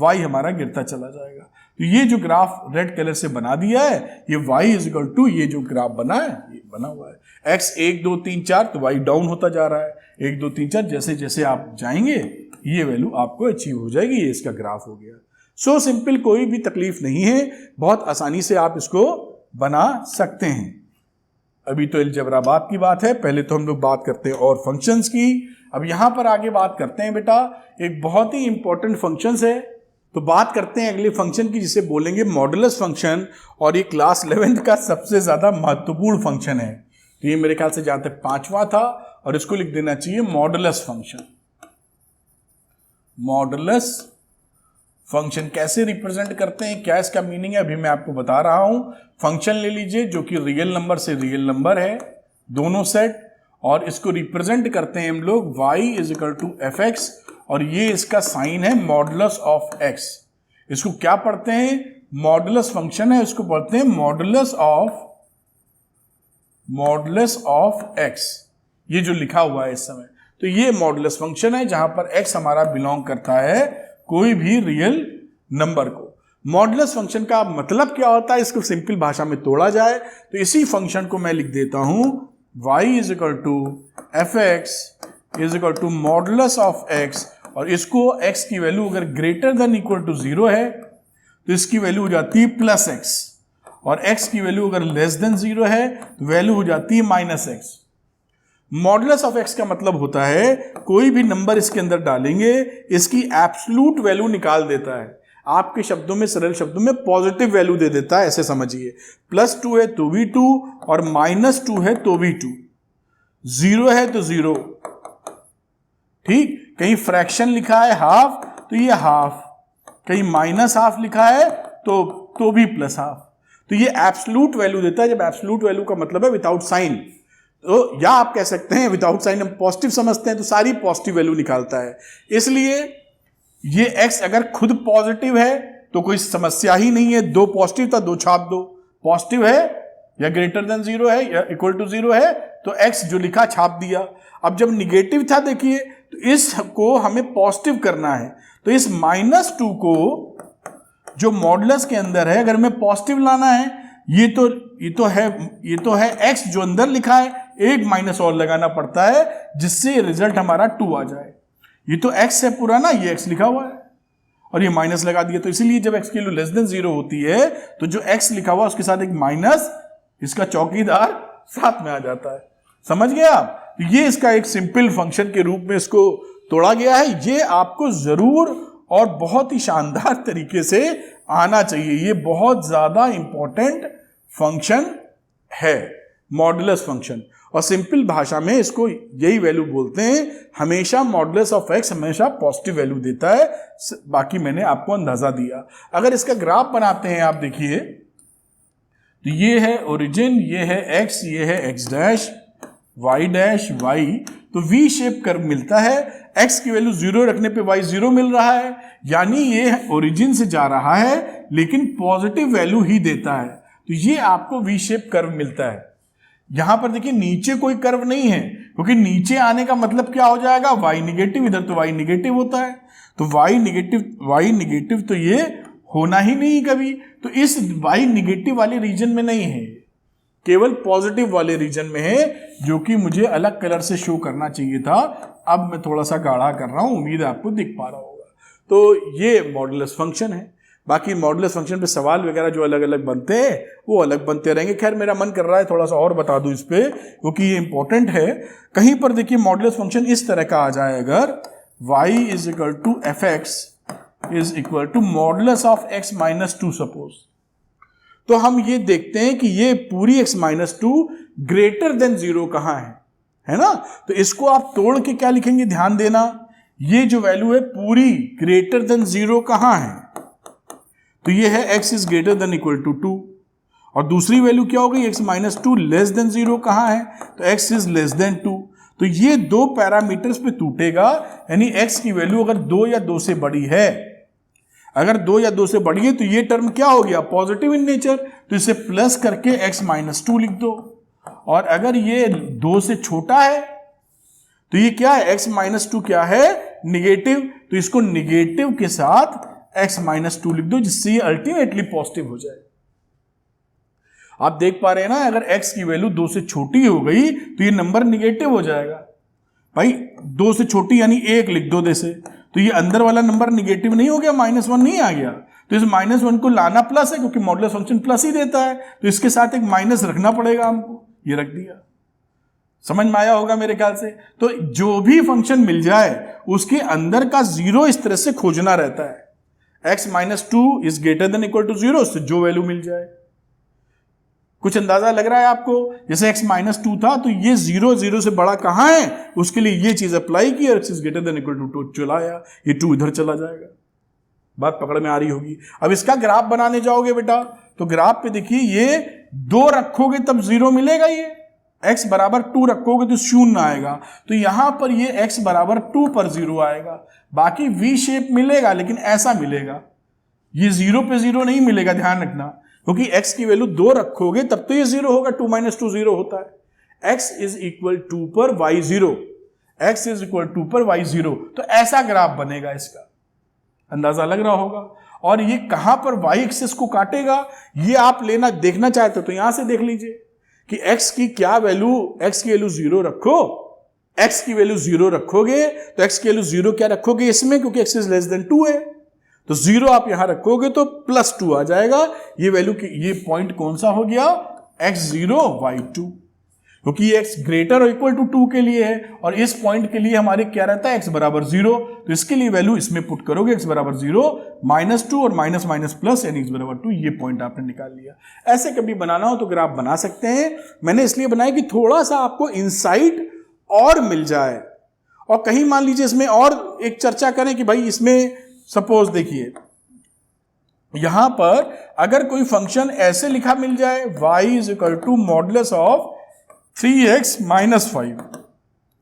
y हमारा गिरता चला जाएगा। तो ये जो ग्राफ रेड कलर से बना दिया है, ये y इज इक्वल टू, ये जो ग्राफ बना है ये बना हुआ है x 1 2 3 4, तो y डाउन होता जा रहा है 1 2 3 4। जैसे जैसे आप जाएंगे ये वैल्यू आपको अचीव हो जाएगी। ये इसका ग्राफ हो गया। सो सिंपल, कोई भी तकलीफ नहीं है, बहुत आसानी से आप इसको बना सकते हैं। अभी तो अलजेब्रा की बात है, पहले तो हम लोग बात करते हैं और फंक्शंस की। अब यहां पर आगे बात करते हैं बेटा एक बहुत ही इंपॉर्टेंट फंक्शंस है। तो बात करते हैं अगले फंक्शन की, जिसे बोलेंगे मॉडुलस फंक्शन, और ये क्लास 11th का सबसे ज्यादा महत्वपूर्ण फंक्शन है। तो ये मेरे ख्याल से जहां तक 5वां था, और इसको लिख देना चाहिए मॉडुलस फंक्शन। मॉडुलस फंक्शन कैसे रिप्रेजेंट करते हैं, क्या इसका मीनिंग है, अभी मैं आपको बता रहा हूं। फंक्शन ले लीजिए जो कि रियल नंबर से रियल नंबर है, दोनों सेट, और इसको रिप्रेजेंट करते हैं हम लोग y is equal to f x, और ये इसका साइन है मॉडुलस ऑफ x। इसको क्या पढ़ते हैं, मॉडुलस फंक्शन है, इसको पढ़ते हैं मॉडुलस ऑफ x। ये जो लिखा हुआ है इस समय, तो ये मॉडुलस फंक्शन है जहां पर x हमारा बिलोंग करता है कोई भी रियल नंबर को। मॉडुलस फंक्शन का मतलब क्या होता है, इसको सिंपल भाषा में तोड़ा जाए तो इसी फंक्शन को मैं लिख देता हूं y is equal to f x is equal to modulus of x, और इसको x की वैल्यू अगर ग्रेटर देन इक्वल टू 0 है तो इसकी वैल्यू हो जाती है प्लस x, और x की वैल्यू अगर लेस देन 0 है तो वैल्यू हो जाती है minus x। Modulus of x का मतलब होता है कोई भी नंबर इसके अंदर डालेंगे इसकी एब्सोल्यूट वैल्यू निकाल देता है, आपके शब्दों में, सरल शब्दों में पॉजिटिव वैल्यू दे देता है, ऐसे समझिए। +2 है तो भी 2, और -2 है तो भी 2, 0 है तो 0, ठीक। कहीं फ्रैक्शन लिखा है हाफ तो ये हाफ, कहीं -½ लिखा है तो भी +½ तो ये एब्सोल्यूट वैल्यू देता है। जब एब्सोल्यूट वैल्यू का मतलब है विदाउट साइन, तो या आप कह सकते हैं विदाउट साइन हम पॉजिटिव समझते हैं तो सारी पॉजिटिव वैल्यू निकालता है। इसलिए ये x अगर खुद पॉजिटिव है तो कोई समस्या ही नहीं है, 2 पॉजिटिव था 2 छाप दो, पॉजिटिव है या ग्रेटर देन 0 है या इक्वल टू 0 है तो x जो लिखा छाप दिया। अब जब निगेटिव था देखिए तो इसको हमें पॉजिटिव करना है, तो इस -2 को जो मॉडुलस के अंदर है अगर मैं पॉजिटिव लाना है, ये तो है x जो अंदर लिखा है, एक माइनस और लगाना पड़ता है जिससे रिजल्ट हमारा 2 आ जाए। ये तो x है पूरा ना, ये x लिखा हुआ है और ये माइनस लगा दिया, तो इसीलिए जब x की वैल्यू लेस देन 0 होती है तो जो x लिखा हुआ उसके साथ एक माइनस, इसका चौकीदार साथ में आ जाता है। समझ गए आप? तो ये इसका एक सिंपल फंक्शन के रूप में इसको तोड़ा गया है। ये आपको जरूर और बहुत ही शानदार तरीके से आना चाहिए, ये बहुत ज्यादा इंपॉर्टेंट फंक्शन है मॉडुलस फंक्शन, और सिंपल भाषा में इसको यही वैल्यू बोलते हैं। हमेशा मॉडुलस ऑफ x हमेशा पॉजिटिव वैल्यू देता है, बाकी मैंने आपको अंदाजा दिया। अगर इसका ग्राफ बनाते हैं आप देखिए, तो ये है ओरिजिन, ये है x, ये है x dash, y dash, y, तो V शेप कर्व मिलता है। x की वैल्यू 0 रखने पे y 0 मिल रहा है, यानी ये ओरिजिन से जा रहा है लेकिन पॉजिटिव वैल्यू ही देता है, तो ये आपको V शेप कर्व मिलता है। यहां पर देखिए नीचे कोई कर्व नहीं है, क्योंकि नीचे आने का मतलब क्या हो जाएगा, y निगेटिव, इधर तो y निगेटिव होता है, तो y निगेटिव तो ये होना ही नहीं कभी, तो इस y निगेटिव वाले रीजन में नहीं है, केवल पॉजिटिव वाले रीजन में है, जो कि मुझे अलग कलर से शो करना चाहिए था। अब मैं थोड़ा सा गाढ़ा कर रहा हूं, उम्मीद है आपको दिख पा रहा होगा। तो ये मॉडुलस फंक्शन है। बाकी मॉडुलस फंक्शन पे सवाल वगैरह जो अलग अलग बनते हैं वो अलग बनते रहेंगे। खैर मेरा मन कर रहा है थोड़ा सा और बता दूं इस पे, क्योंकि ये इंपॉर्टेंट है। कहीं पर देखिए मॉडुलस फंक्शन इस तरह का आ जाए, अगर y is equal to f x is equal to modulus of x minus 2 suppose, तो हम ये देखते हैं कि ये पूरी x माइनस 2 ग्रेटर देन 0 कहां है ना। तो इसको आप तोड़ के क्या लिखेंगे, ध्यान देना, ये जो वैल्यू है पूरी ग्रेटर देन 0 कहां है, तो ये है x is greater than equal to 2, और दूसरी वैल्यू क्या हो गई, x माइनस 2 लेस देन 0 कहां है, तो x इज लेस देन 2। तो ये 2 पैरामीटर्स पे टूटेगा, यानी x की वैल्यू अगर 2 या 2 से बड़ी है, अगर 2 या 2 से बड़ी है तो ये टर्म क्या हो गया, पॉजिटिव इन नेचर, तो इसे प्लस करके x माइनस 2 लिख दो। और अगर ये 2 से छोटा है तो ये क्या है, x माइनस 2 क्या है, निगेटिव, तो इसको निगेटिव के साथ x माइनस 2 लिख दो, जिससे ये अल्टीमेटली पॉजिटिव हो जाए। आप देख पा रहे हैं ना, अगर x की वैल्यू 2 से छोटी हो गई तो ये नंबर निगेटिव हो जाएगा। भाई 2 से छोटी यानी 1 लिख दो जैसे, तो ये अंदर वाला नंबर निगेटिव नहीं हो गया, -1 नहीं आ गया, तो इस -1 को लाना प्लस है, क्योंकि मॉडुलस फंक्शन प्लस ही देता है, तो इसके साथ एक माइनस रखना पड़ेगा हमको, ये रख दिया। समझ में आया होगा मेरे ख्याल से। तो जो भी फंक्शन मिल जाए उसके अंदर का 0 इस तरह से खोजना रहता है, x minus 2 is greater than equal to 0, उससे जो वैल्यू मिल जाए। कुछ अंदाजा लग रहा है आपको? जैसे x -2 था तो ये 0 0 से बड़ा कहाँ है, उसके लिए ये चीज अप्लाई की और x is greater than equal to 2 चलाया, ये 2 इधर चला जाएगा। बात पकड़ में आ रही होगी। अब इसका ग्राफ बनाने जाओगे बेटा तो ग्राफ पे देखिए ये 2 रखोगे तब 0 मिलेगा, ये x बराबर 2 रखोगे तो 0 आएगा, तो यहां पर ये x बराबर 2 पर 0 आएगा। बाकी V शेप मिलेगा लेकिन ऐसा मिलेगा, ये 0 पे 0 नहीं मिलेगा, ध्यान रखना, क्योंकि x की वैल्यू 2 रखोगे तब तो ये 0 होगा, 2 - 2 0 होता है। x इज इक्वल 2 पर y 0, x इज इक्वल 2 पर y 0, तो ऐसा ग्राफ बनेगा, इसका अंदाजा लग रहा होगा। और ये कहां पर y एक्सिस को काटेगा ये आप लेना देखना चाहते हो तो यहां से देख लीजिए कि x की क्या वैल्यू, x की वैल्यू 0 रखो, x की वैल्यू 0 रखोगे तो x की वैल्यू 0 क्या रखोगे इसमें, क्योंकि x इज लेस देन 2 है, तो 0 आप यहां रखोगे तो +2 आ जाएगा। ये वैल्यू की ये पॉइंट कौन सा हो गया, x0 y2, क्योंकि ये x ग्रेटर और इक्वल टू 2 के लिए है और इस पॉइंट के लिए हमारे क्या रहता है, x बराबर 0, तो इसके लिए वैल्यू इसमें पुट करोगे, x बराबर 0 -2 और माइनस माइनस प्लस यानी x बराबर 2, ये पॉइंट आपने निकाल लिया। ऐसे कभी बनाना हो तो ग्राफ बना सकते हैं, मैंने इसलिए बनाया कि थोड़ा सा आपको इंसाइट और मिल जाए। और कहीं मान लीजिए इसमें और एक चर्चा करें कि भाई इसमें सपोज देखिए यहां पर अगर कोई फंक्शन ऐसे लिखा मिल जाए, y is equal to modulus of 3x - 5,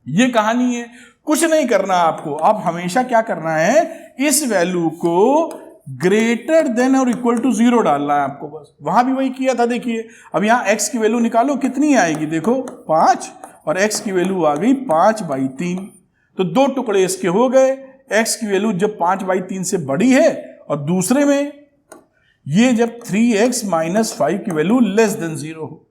ये कहानी है। कुछ नहीं करना आपको, आप हमेशा क्या करना है, इस वैल्यू को ग्रेटर देन और इक्वल टू 0 डालना है आपको, बस। वहां भी वही किया था, देखिए अब यहां x की वैल्यू निकालो, कितनी आएगी देखो 5, और x की वैल्यू आ गई 5/3, तो 2 टुकड़े इसके हो गए। x की वैल्यू जब 5/3 से बड़ी है और दूसरे में ये जब 3x - 5 की वैल्यू लेस देन 0 हो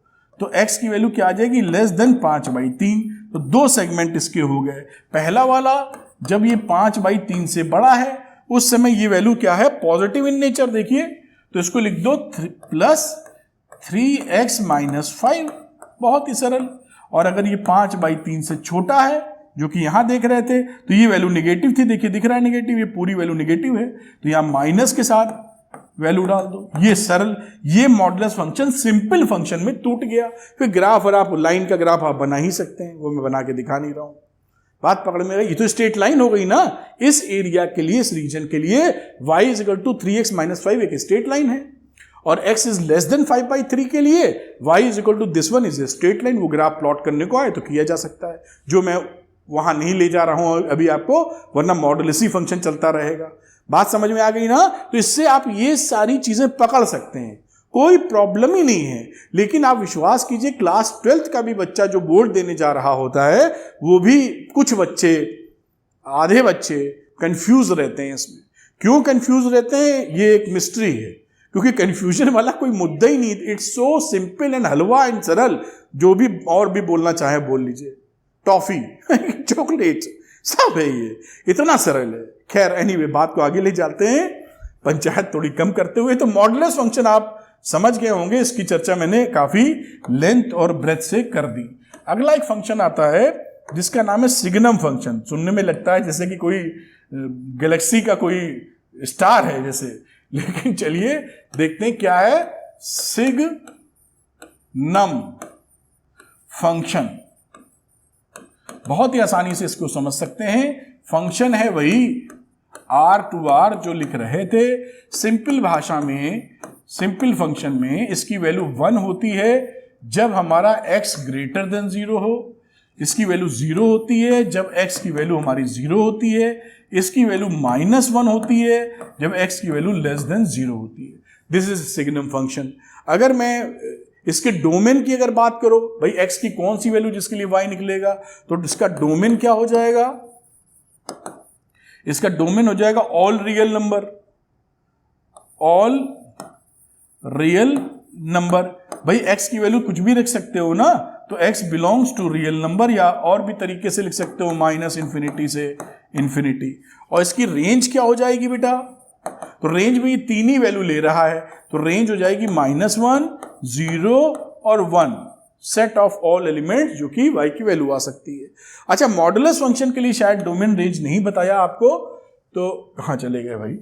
तो x की वैल्यू क्या आ जाएगी, लेस देन 5/3, तो 2 सेगमेंट इसके हो गए। पहला वाला जब ये 5/3 से बड़ा है उस समय ये वैल्यू क्या है, पॉजिटिव इन नेचर, देखिए तो इसको लिख दो प्लस 3x - 5, बहुत ही सरल। और अगर ये 5/3 से छोटा है जो कि यहां देख रहे थे तो ये वैल्यू नेगेटिव थी, देखिए दिख रहा है नेगेटिव, ये पूरी वैल्यू नेगेटिव है, तो यहां माइनस के साथ वैल्यू डाल दो, ये सरल, ये मॉडुलस फंक्शन सिंपल फंक्शन में टूट गया। फिर ग्राफ और आप लाइन का ग्राफ आप बना ही सकते हैं, वो मैं बना के दिखा नहीं रहा हूं, बात पकड़ में गई। ये तो स्ट्रेट लाइन हो गई ना, इस एरिया के लिए, इस रीजन के लिए y is equal to 3x - 5 एक स्ट्रेट लाइन है, और x इज लेस देन 5/3 के लिए y is equal to this one is a straight line. वो ग्राफ प्लॉट करने को आए तो किया जा सकता है, जो मैं वहां नहीं ले जा रहा हूं अभी आपको, वरना मॉडुलस फंक्शन चलता रहेगा। बात समझ में आ गई ना? तो इससे आप ये सारी चीजें पकड़ सकते हैं, कोई प्रॉब्लम ही नहीं है। लेकिन आप विश्वास कीजिए, क्लास 12th का भी बच्चा जो बोर्ड देने जा रहा होता है वो भी कुछ बच्चे, आधे बच्चे कंफ्यूज रहते हैं इसमें। क्यों कंफ्यूज रहते हैं, ये एक मिस्ट्री है, क्योंकि कंफ्यूजन वाला कोई मुद्दा ही नहीं। It's so simple and halwa and सरल, जो भी और भी बोलना चाहे बोल लीजिए, टॉफी चॉकलेट सब है, ये इतना सरल है। खैर एनीवे, बात को आगे ले जाते हैं, पंचायत थोड़ी कम करते हुए। तो मॉडुलस फंक्शन आप समझ गए होंगे, इसकी चर्चा मैंने काफी लेंथ और ब्रेथ से कर दी। अगला एक फंक्शन आता है जिसका नाम है सिग्नम फंक्शन। सुनने में लगता है जैसे कि कोई गैलेक्सी का कोई स्टार है जैसे, लेकिन चलिए देखते हैं क्या है सिग्नम फंक्शन। बहुत ही आसानी से इसको समझ सकते हैं। फंक्शन है वही R2R जो लिख रहे थे। सिंपल भाषा में, सिंपल फंक्शन में इसकी वैल्यू 1 होती है जब हमारा x ग्रेटर देन 0 हो, इसकी वैल्यू 0 होती है जब x की वैल्यू हमारी 0 होती है, इसकी वैल्यू -1 होती है जब x की वैल्यू लेस देन 0 होती है। This is signum function. अगर मैं इसके डोमेन की अगर बात करो, भाई x की कौन सी वैल्यू जिसके लिए y निकलेगा, तो इसका डोमेन क्या हो जाएगा, इसका डोमेन हो जाएगा all real number, all real number. भाई x की वैल्यू कुछ भी रख सकते हो ना, तो x belongs to real number, या और भी तरीके से लिख सकते हो -∞ से ∞। और इसकी रेंज क्या हो जाएगी बेटा, तो रेंज में ये 3 ही वैल्यू ले रहा है, तो रेंज हो जाएगी -1, 0 और 1, सेट ऑफ ऑल एलिमेंट जो कि y की वैल्यू आ सकती है। अच्छा, मॉडुलस फंक्शन के लिए शायद डोमेन रेंज नहीं बताया आपको, तो कहां चले गए भाई,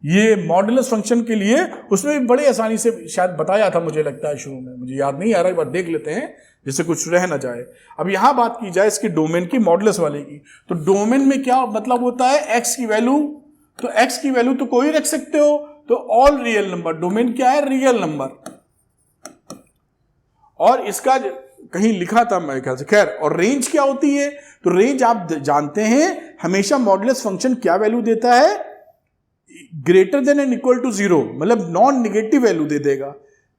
ये मॉडुलस फंक्शन के लिए उसमें भी बड़े आसानी से शायद बताया था, मुझे लगता है शुरू में, मुझे याद नहीं आ रहा, एक बार देख लेते हैं जिससे कुछ रह ना जाए। अब यहां बात की जाए इसके डोमेन की, मॉडुलस वाले की, तो डोमेन में क्या मतलब होता है, एक्स की वैल्यू, तो एक्स की वैल्यू तो कोई रख सकते हो, तो ऑल रियल नंबर, डोमेन क्या है, रियल नंबर। और इसका कहीं लिखा था मेरे ख्याल से, खैर, और रेंज क्या होती है, तो रेंज आप जानते हैं हमेशा मॉडुलस फंक्शन क्या वैल्यू देता है, greater than and equal to zero, मतलब नॉन निगेटिव वैल्यू दे देगा।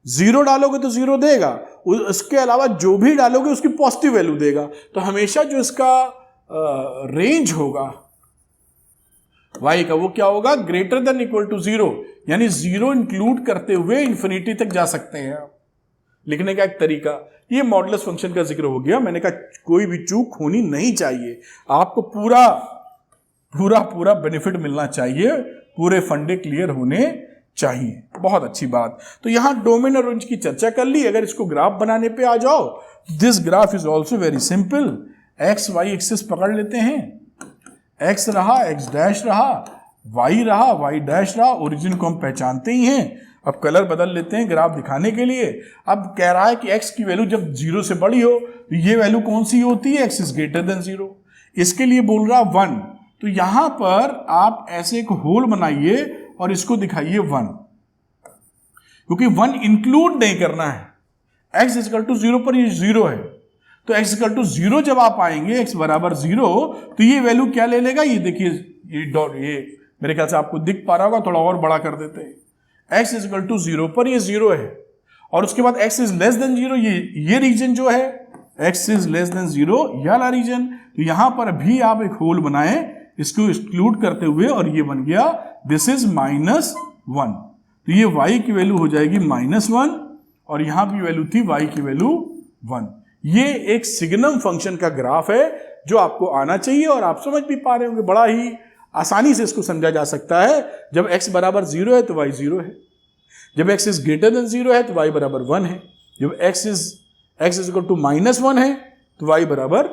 जीरो डालोगे तो जीरो देगा, उसके अलावा जो भी डालोगे उसकी पॉजिटिव वैल्यू देगा। तो हमेशा जो इसका रेंज होगा y का, वो क्या होगा, greater than equal to zero, यानी जीरो इंक्लूड करते हुए इंफिनिटी तक जा सकते हैं आप। लिखने का एक तरीका, ये मॉडुलस फंक्शन का जिक्र हो गया। मैंने कहा कोई भी चूक होनी नहीं चाहिए, आपको पूरा पूरा पूरा बेनिफिट मिलना चाहिए, पूरे फंडे क्लियर होने चाहिए। बहुत अच्छी बात। तो यहां डोमेन और रेंज की चर्चा कर ली। अगर इसको ग्राफ बनाने पे आ जाओ, this graph is also very simple. X y axis पकड़ लेते हैं, एक्स रहा, एक्स डैश रहा, वाई रहा, वाई डैश रहा, ओरिजिन को हम पहचानते ही हैं। अब कलर बदल लेते हैं ग्राफ दिखाने के लिए। अब कह रहा है कि x की वैल्यू जब जीरो से बड़ी हो तो ये वैल्यू कौन सी होती है, x is greater than zero. इसके लिए बोल रहा 1, तो यहां पर आप ऐसे एक होल बनाइए और इसको दिखाइए 1, क्योंकि 1 इंक्लूड नहीं करना है। x इक्वल टू जीरो पर ये जीरो है, तो x इक्वल टू जीरो जब आप आएंगे, x बराबर जीरो, तो ये वैल्यू क्या ले लेगा, ये देखिए, ये डॉट, ये मेरे ख्याल से आपको दिख पा रहा होगा, थोड़ा और बड़ा कर देते हैं। x is equal to zero पर ये जीरो है, और उसके बाद x is less than zero, ये रीजन जो है x is less than zero, ये वाला रीजन। तो यहां पर भी आप एक होल बनाए इसको एक्सक्लूड करते हुए, और ये बन गया दिस इज -1। तो ये y की वैल्यू हो जाएगी -1, और यहां भी वैल्यू थी y की वैल्यू 1। ये एक सिग्नम फंक्शन का ग्राफ है जो आपको आना चाहिए, और आप समझ भी पा रहे होंगे, बड़ा ही आसानी से इसको समझा जा सकता है। जब x बराबर जीरो है तो y जीरो है, जब x is greater than zero है तो y बराबर 1 है, जब x इज इक्वल टू -1 है तो y बराबर,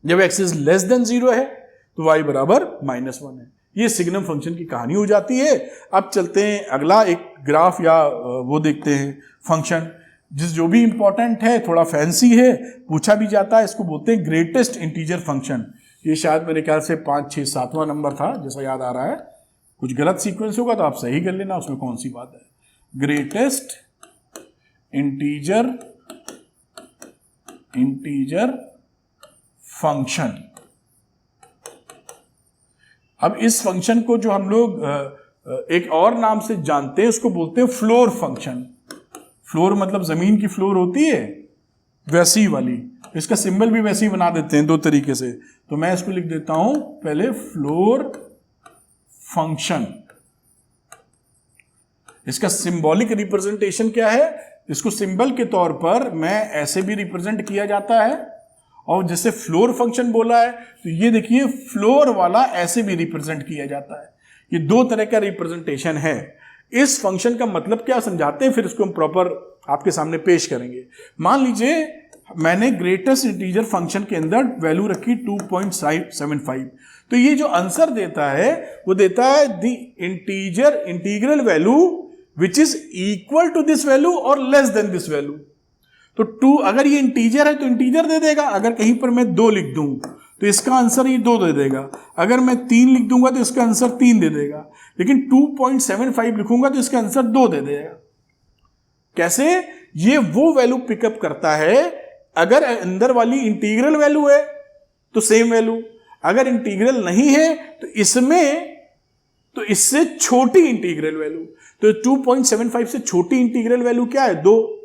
जब x is less than zero है तो y बराबर -1 है। ये सिग्नम फंक्शन की कहानी हो जाती है। अब चलते हैं अगला एक ग्राफ या वो देखते हैं फंक्शन, जो भी इंपॉर्टेंट है, थोड़ा फैंसी है, पूछा भी जाता है, इसको बोलते हैं ग्रेटेस्ट इंटीजर फंक्शन। ये शायद मेरे ख्याल से 5, 6, 7वां नंबर था जैसा याद आ रहा है। कुछ गलत सीक्वेंस होगा तो आप सही कर लेना, उसमें कौन सी बात है। Greatest integer function. अब इस फंक्शन को जो हम लोग एक और नाम से जानते हैं, उसको बोलते हैं फ्लोर फंक्शन। फ्लोर मतलब जमीन की फ्लोर होती है वैसी वाली, इसका सिंबल भी वैसे ही बना देते हैं 2 तरीके से। तो मैं इसको लिख देता हूं पहले फ्लोर फंक्शन। इसका सिंबॉलिक रिप्रेजेंटेशन क्या है, इसको सिंबल के तौर पर मैं ऐसे भी रिप्रेजेंट किया जाता है, और जैसे फ्लोर फंक्शन बोला है तो ये देखिए फ्लोर वाला ऐसे भी रिप्रेजेंट किया जाता है। ये 2 तरह का रिप्रेजेंटेशन है। इस फंक्शन का मतलब क्या समझाते हैं, फिर इसको हम प्रॉपर आपके सामने पेश करेंगे। मान लीजिए मैंने ग्रेटेस्ट इंटीजर फंक्शन के अंदर वैल्यू रखी 2.75, तो ये जो आंसर देता है वो देता है the integral value which is equal to this value और लेस देन दिस वैल्यू। तो 2, अगर ये इंटीजर है तो इंटीजर दे देगा, अगर कहीं पर मैं 2 लिख दूं तो इसका आंसर ये 2 दे देगा, अगर मैं 3 लिख दूंगा तो इसका आंसर 3 दे देगा, लेकिन 2.75 लिखूंगा तो इसका आंसर 2 दे देगा। कैसे? ये वो वैल्यू पिकअप करता है, अगर अंदर वाली इंटीग्रल वैल्यू है तो सेम वैल्यू, अगर इंटीग्रल नहीं है तो इससे छोटी इंटीग्रल वैल्यू। तो 2.75 से छोटी इंटीग्रल वैल्यू क्या है, 2।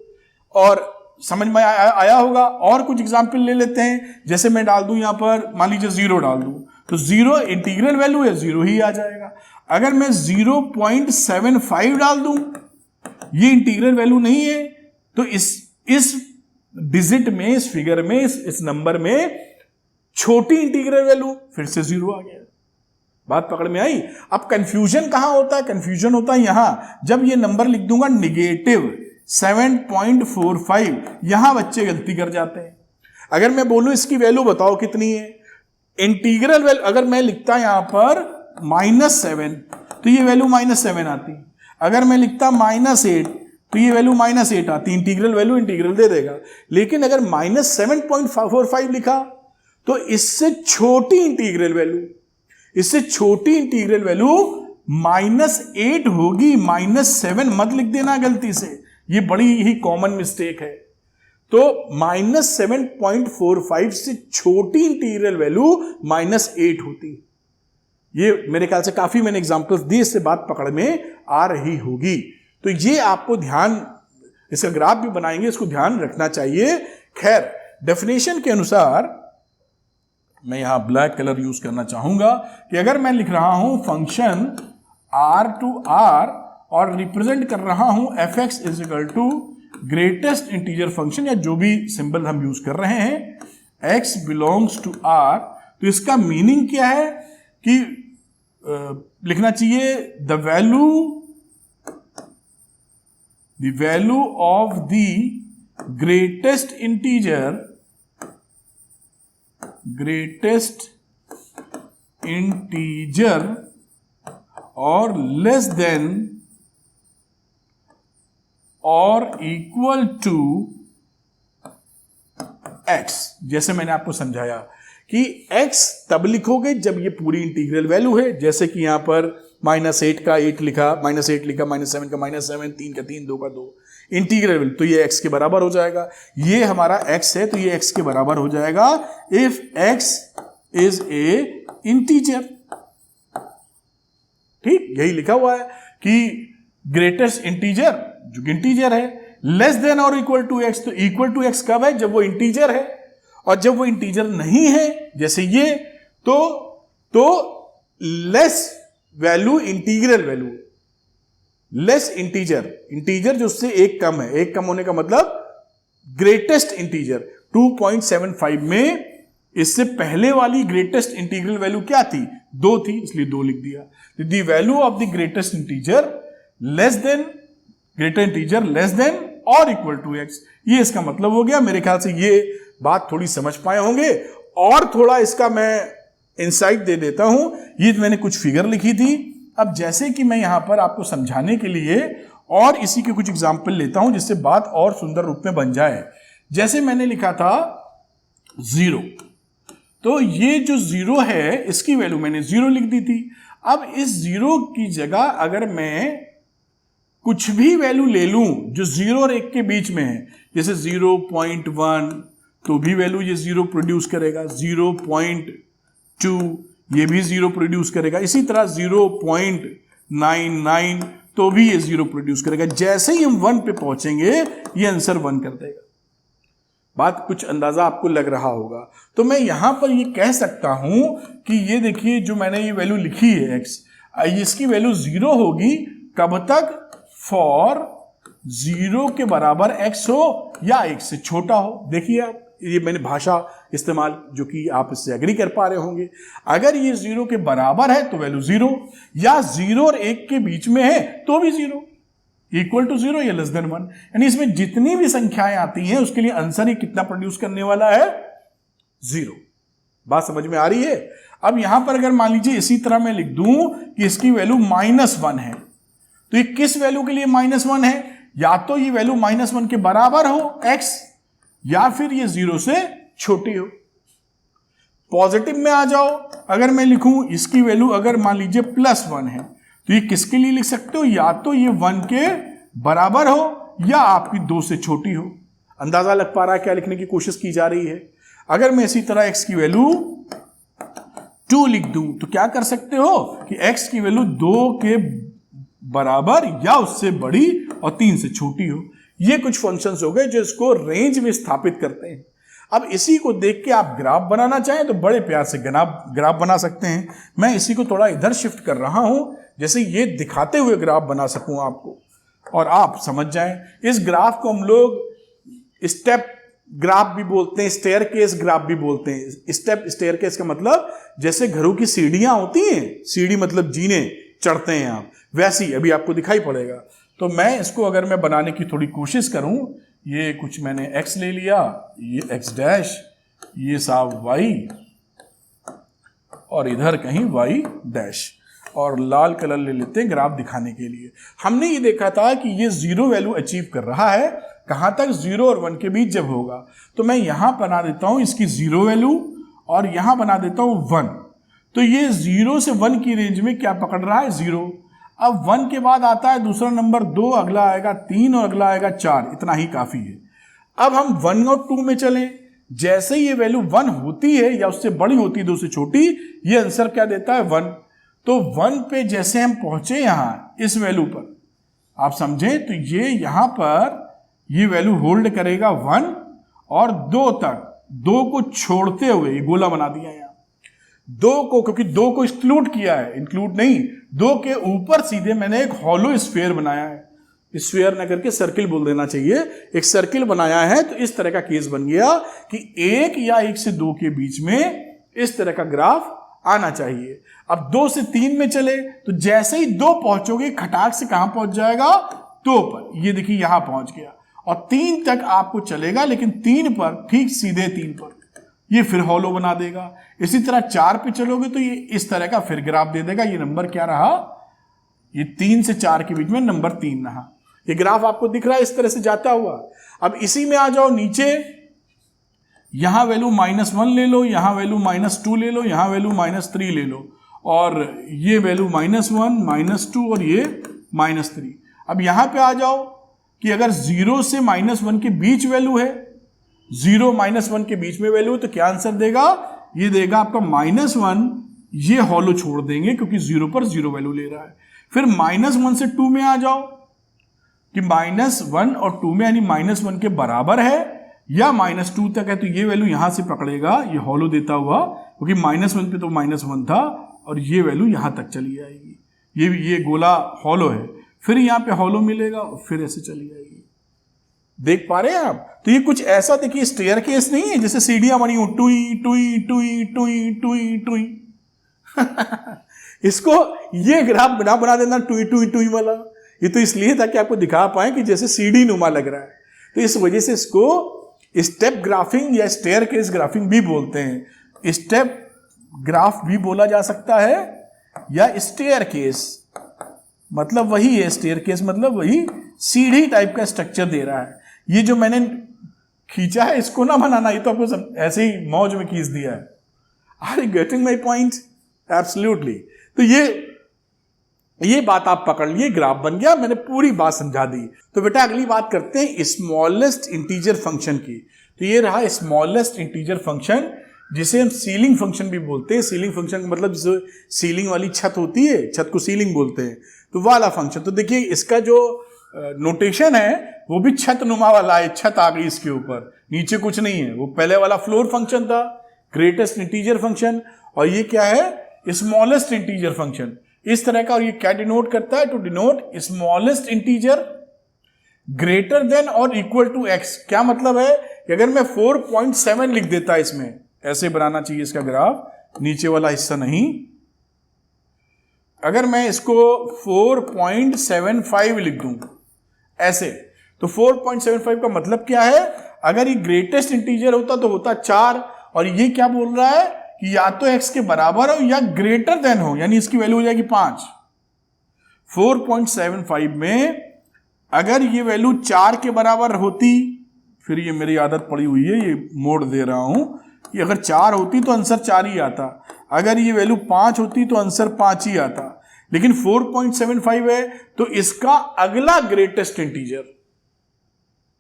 और समझ में आया होगा। और कुछ एग्जांपल ले लेते हैं, जैसे मैं डाल दूं यहां पर, मान लीजिए 0 डाल दूं तो 0 इंटीग्रल वैल्यू है, 0 ही आ जाएगा। अगर मैं 0.75 डाल दूं, ये इंटीग्रल वैल्यू नहीं है, तो इस डिजिट में, इस फिगर में, इस नंबर में छोटी इंटीग्रल वैल्यू, फिर से 0 आ गया। बात पकड़ में आई। अब कंफ्यूजन कहां होता है, कंफ्यूजन होता है यहां, जब ये नंबर लिख दूंगा -7.45, यहां बच्चे गलती कर जाते हैं। अगर मैं बोलूं इसकी वैल्यू बताओ कितनी है, इंटीग्रल वैल्यू अगर मैं लिखता यहां पर -7, तो ये वैल्यू -7 आती। अगर मैं लिखता -8 तो ये वैल्यू -8 आती। इंटीग्रल वैल्यू इंटीग्रल दे देगा। लेकिन अगर -7.45 लिखा तो इससे छोटी इंटीग्रल वैल्यू, इससे छोटी इंटीग्रल वैल्यू -8 होगी। -7 मत लिख देना गलती से, ये बड़ी ही कॉमन मिस्टेक है। तो -7.45 से छोटी इंटीग्रल वैल्यू -8 होती। ये मेरे ख्याल से काफी मैंने एग्जांपल्स दिए, इससे बात पकड़ में आ रही होगी। तो ये आपको ध्यान, इसका ग्राफ भी बनाएंगे, इसको ध्यान रखना चाहिए। खैर, डेफिनेशन के अनुसार मैं यहां ब्लैक कलर यूज करना चाहूंगा कि अगर मैं लिख रहा हूं फंक्शन R और रिप्रेजेंट कर रहा हूं fx is equal to greatest integer function, या जो भी सिंबल हम यूज कर रहे हैं, x बिलोंग्स टू R, तो इसका मीनिंग क्या है कि लिखना चाहिए the value of the greatest integer और लेस देन और इक्वल टू x। जैसे मैंने आपको समझाया कि x तब लिखोगे जब ये पूरी इंटीग्रल वैल्यू है, जैसे कि यहां पर -8 का 8 लिखा, -8 लिखा, -7 का -7, 3 का 3, 2 का 2, इंटीग्रल वैल्यू, तो ये x के बराबर हो जाएगा। ये हमारा x है तो ये x के बराबर हो जाएगा if x is a integer. ठीक, यही लिखा हुआ है कि ग्रेटेस्ट इंटीजर जो इंटीजर है, लेस देन और इक्वल टू x, तो इक्वल टू x कब है? जब वो इंटीजर है। और जब वो इंटीजर नहीं है, जैसे ये, तो less value integral value, less integer जो उससे एक कम है। एक कम होने का मतलब ग्रेटेस्ट इंटीजर 2.75 में इससे पहले वाली ग्रेटेस्ट इंटीग्रल वैल्यू क्या थी? 2 थी, इसलिए 2 लिख दिया। The value of the greatest integer less than और इक्वल टू x, ये इसका मतलब हो गया। मेरे ख्याल से ये बात थोड़ी समझ पाए होंगे। और थोड़ा इसका मैं इंसाइट दे देता हूं। ये मैंने कुछ फिगर लिखी थी। अब जैसे कि मैं यहां पर आपको समझाने के लिए और इसी के कुछ एग्जाम्पल लेता हूं जिससे बात और सुंदर रूप में बन जाए। जैसे मैंने लिखा था 0, तो ये जो 0 है इसकी वैल्यू मैंने 0 लिख दी थी। अब इस 0 की जगह अगर मैं कुछ भी वैल्यू ले लूं जो 0 और 1 के बीच में है, जैसे 0.1, तो भी वैल्यू ये 0 प्रोड्यूस करेगा। 0.2 ये भी 0 प्रोड्यूस करेगा। इसी तरह 0.99 तो भी ये 0 प्रोड्यूस करेगा। जैसे ही हम 1 पे पहुंचेंगे ये आंसर 1 कर देगा। बात कुछ अंदाजा आपको लग रहा होगा। तो मैं यहां पर ये कह सकता हूं कि ये देखिए जो मैंने ये वैल्यू लिखी है x, इसकी वैल्यू 0 होगी कब तक? फॉर 0 के बराबर x हो या 1 से छोटा हो। देखिए आप, ये मैंने भाषा इस्तेमाल जो कि आप इससे एग्री कर पा रहे होंगे। अगर ये 0 के बराबर है तो वैल्यू 0, या 0 और 1 के बीच में है तो भी 0, इक्वल टू 0 या लेस देन 1। यानी इसमें जितनी भी संख्याएं आती हैं उसके लिए आंसर ही कितना प्रोड्यूस करने वाला है? 0। बात समझ में आ रही है? अब यहां पर अगर मान लीजिए इसी तरह मैं लिख दूं कि इसकी वैल्यू -1 है, तो ये किस वैल्यू के लिए -1 है? या तो ये वैल्यू -1 के बराबर हो x, या फिर ये 0 से छोटी हो। पॉजिटिव में आ जाओ, अगर मैं लिखूं इसकी वैल्यू अगर मान लीजिए +1 है, तो ये किसके लिए लिख सकते हो? या तो ये 1 के बराबर हो या आपकी 2 से छोटी हो। अंदाजा लग पा रहा है क्या लिखने की कोशिश की जा रही है? अगर मैं इसी तरह x की वैल्यू 2 लिख दूं तो क्या कर सकते हो कि x की वैल्यू 2 के बराबर या उससे बड़ी और 3 से छोटी हो। ये कुछ फंक्शंस हो गए जो इसको रेंज में स्थापित करते हैं। अब इसी को देख के आप ग्राफ बनाना चाहें तो बड़े प्यार से ग्राफ बना सकते हैं। मैं इसी को थोड़ा इधर शिफ्ट कर रहा हूं, जैसे ये दिखाते हुए ग्राफ बना सकूं आपको और आप समझ जाएं। इस ग्राफ को हम लोग स्टेप ग्राफ भी बोलते हैं, स्टेयरकेस ग्राफ भी बोलते हैं। स्टेयरकेस का मतलब जैसे घरों की सीढ़ियां होती हैं, सीढ़ी मतलब जीने चढ़ते हैं आप, वैसी अभी आपको दिखाई पड़ेगा। तो मैं इसको अगर मैं बनाने की थोड़ी कोशिश करूं, ये कुछ मैंने x ले लिया, ये x डैश, ये साहब y और इधर कहीं y डैश। और लाल कलर ले लेते हैं ग्राफ दिखाने के लिए। हमने ये देखा था कि ये 0 वैल्यू अचीव कर रहा है, कहाँ तक, 0 और 1 के बीच जब होगा। तो मैं यहाँ बना देता हूँ इसकी 0 वैल्यू और यहाँ बना देता हूँ 1। तो ये 0 से 1 की रेंज में क्या पकड़ रहा है, 0। अब 1 के बाद आता है दूसरा नंबर 2, अगला आएगा 3 और अगला आएगा 4, इतना ही काफ़ी है। अब हम 1 और 2 में चलें, जैसे ये वैल्यू 1 होती है या उससे बड़ी होती है 2 से छोटी, ये आंसर क्या देता है, 1। तो 1 पे जैसे हम पहुंचे यहाँ इस वैल्यू पर, आप समझें, तो ये यहाँ पर ये वैल्यू होल्ड करेगा 1 और 2 तक। 2 को छोड़ते हुए ये गोला बना दिया यहाँ, 2 को, क्योंकि 2 को एक्सक्लूड किया है, इंक्लूड नहीं, 2 के ऊपर सीधे मैंने एक हॉलो स्फीयर बनाया है। स्फीयर न करके सर्किल बोल देना चाहिए, एक सर्किल बनाया है। तो इस तरह का केस बन गया कि 1 या 1 से 2 के बीच में इस तरह का ग्राफ आना चाहिए। अब 2 से 3 में चले, तो जैसे ही 2 पहुंचोगे खटाक से कहां पहुंच जाएगा, 2 पर। ये देखिए यहां पहुंच गया और 3 तक आपको चलेगा, लेकिन 3 पर, ठीक सीधे 3 पर ये फिर हॉलो बना देगा। इसी तरह 4 पे चलोगे तो ये इस तरह का फिर ग्राफ दे देगा। ये नंबर क्या रहा, ये 3 से 4 के बीच में नंबर 3 रहा। ये ग्राफ आपको दिख रहा है इस तरह से जाता हुआ। अब इसी में आ जाओ नीचे, यहां वैल्यू -1 ले लो, यहां वैल्यू -2 ले लो, यहां वैल्यू -3 ले लो, और ये वैल्यू -1 -2 और ये -3। अब यहां पे आ जाओ कि अगर 0 से -1 के बीच वैल्यू है, 0 -1 के बीच में वैल्यू है, तो क्या आंसर देगा, ये देगा आपका -1। ये हॉलो छोड़ देंगे क्योंकि 0 पर 0 वैल्यू ले रहा है। फिर -1 से 2 में आ जाओ कि -1 और 2 में, यानी -1 के बराबर है या -2 तक है, तो ये वैल्यू यहां से पकड़ेगा, ये हॉलो देता हुआ, क्योंकि -1 पे तो -1 था और ये वैल्यू यहां तक चली जाएगी। ये गोला हॉलो है, फिर यहां पे हॉलो मिलेगा और फिर ऐसे चली जाएगी। देख पा रहे हैं आप? तो ये कुछ ऐसा देखिए, स्टेयर केस नहीं है जैसे सीढ़ियां बनी हो, टुई टुई टुई टुई टुई टुई। इसको ये ग्राफ बना देना टुई टुई टुई वाला। ये तो इसलिए था कि आपको दिखा पाए कि जैसे सीढ़ी नुमा लग रहा है, तो इस वजह से इसको स्टेप ग्राफिंग या स्टेयर केस ग्राफिंग भी बोलते हैं। स्टेप ग्राफ भी बोला जा सकता है या स्टेयर केस, मतलब वही है। स्टेयर केस मतलब वही सीढ़ी टाइप का स्ट्रक्चर दे रहा है। ये जो मैंने खींचा है इसको ना बनाना, ये तो आपको ऐसे ही मौज में खींच दिया है। Are you getting my point? Absolutely. तो ये बात आप पकड़ लिए, ग्राफ बन गया, मैंने पूरी बात समझा दी। तो बेटा अगली बात करते हैं स्मॉलेस्ट इंटीजर फंक्शन की। तो ये रहा स्मॉलेस्ट इंटीजर फंक्शन, जिसे हम सीलिंग फंक्शन भी बोलते हैं। सीलिंग फंक्शन का मतलब जिसे सीलिंग वाली छत होती है, छत को सीलिंग बोलते हैं, तो वाला फंक्शन। तो देखिए इसका जो नोटेशन है वो भी छत नुमा वाला है, छत आ गई इसके ऊपर, नीचे कुछ नहीं है। वो पहले वाला फ्लोर फंक्शन था, ग्रेटेस्ट इंटीजर फंक्शन, और ये क्या है, स्मॉलेस्ट इंटीजर फंक्शन, इस तरह का। और ये क्या डिनोट करता है, to denote smallest integer greater than और इक्वल टू x। क्या मतलब है कि अगर मैं 4.7 लिख देता इसमें, ऐसे बनाना चाहिए इसका ग्राफ, नीचे वाला हिस्सा नहीं। अगर मैं इसको 4.75 लिख दूं ऐसे, तो 4.75 का मतलब क्या है, अगर ये ग्रेटेस्ट इंटीजर होता तो होता 4, और ये क्या बोल रहा है कि या तो x के बराबर हो या ग्रेटर देन हो, यानी इसकी वैल्यू हो जाएगी 5। 4.75 में अगर ये वैल्यू 4 के बराबर होती, फिर ये मेरी आदत पड़ी हुई है, ये मोड़ दे रहा हूं, कि अगर 4 होती तो आंसर 4 ही आता, अगर ये वैल्यू 5 होती तो आंसर 5 ही आता। लेकिन 4.75 है तो इसका अगला ग्रेटेस्ट इंटीजर,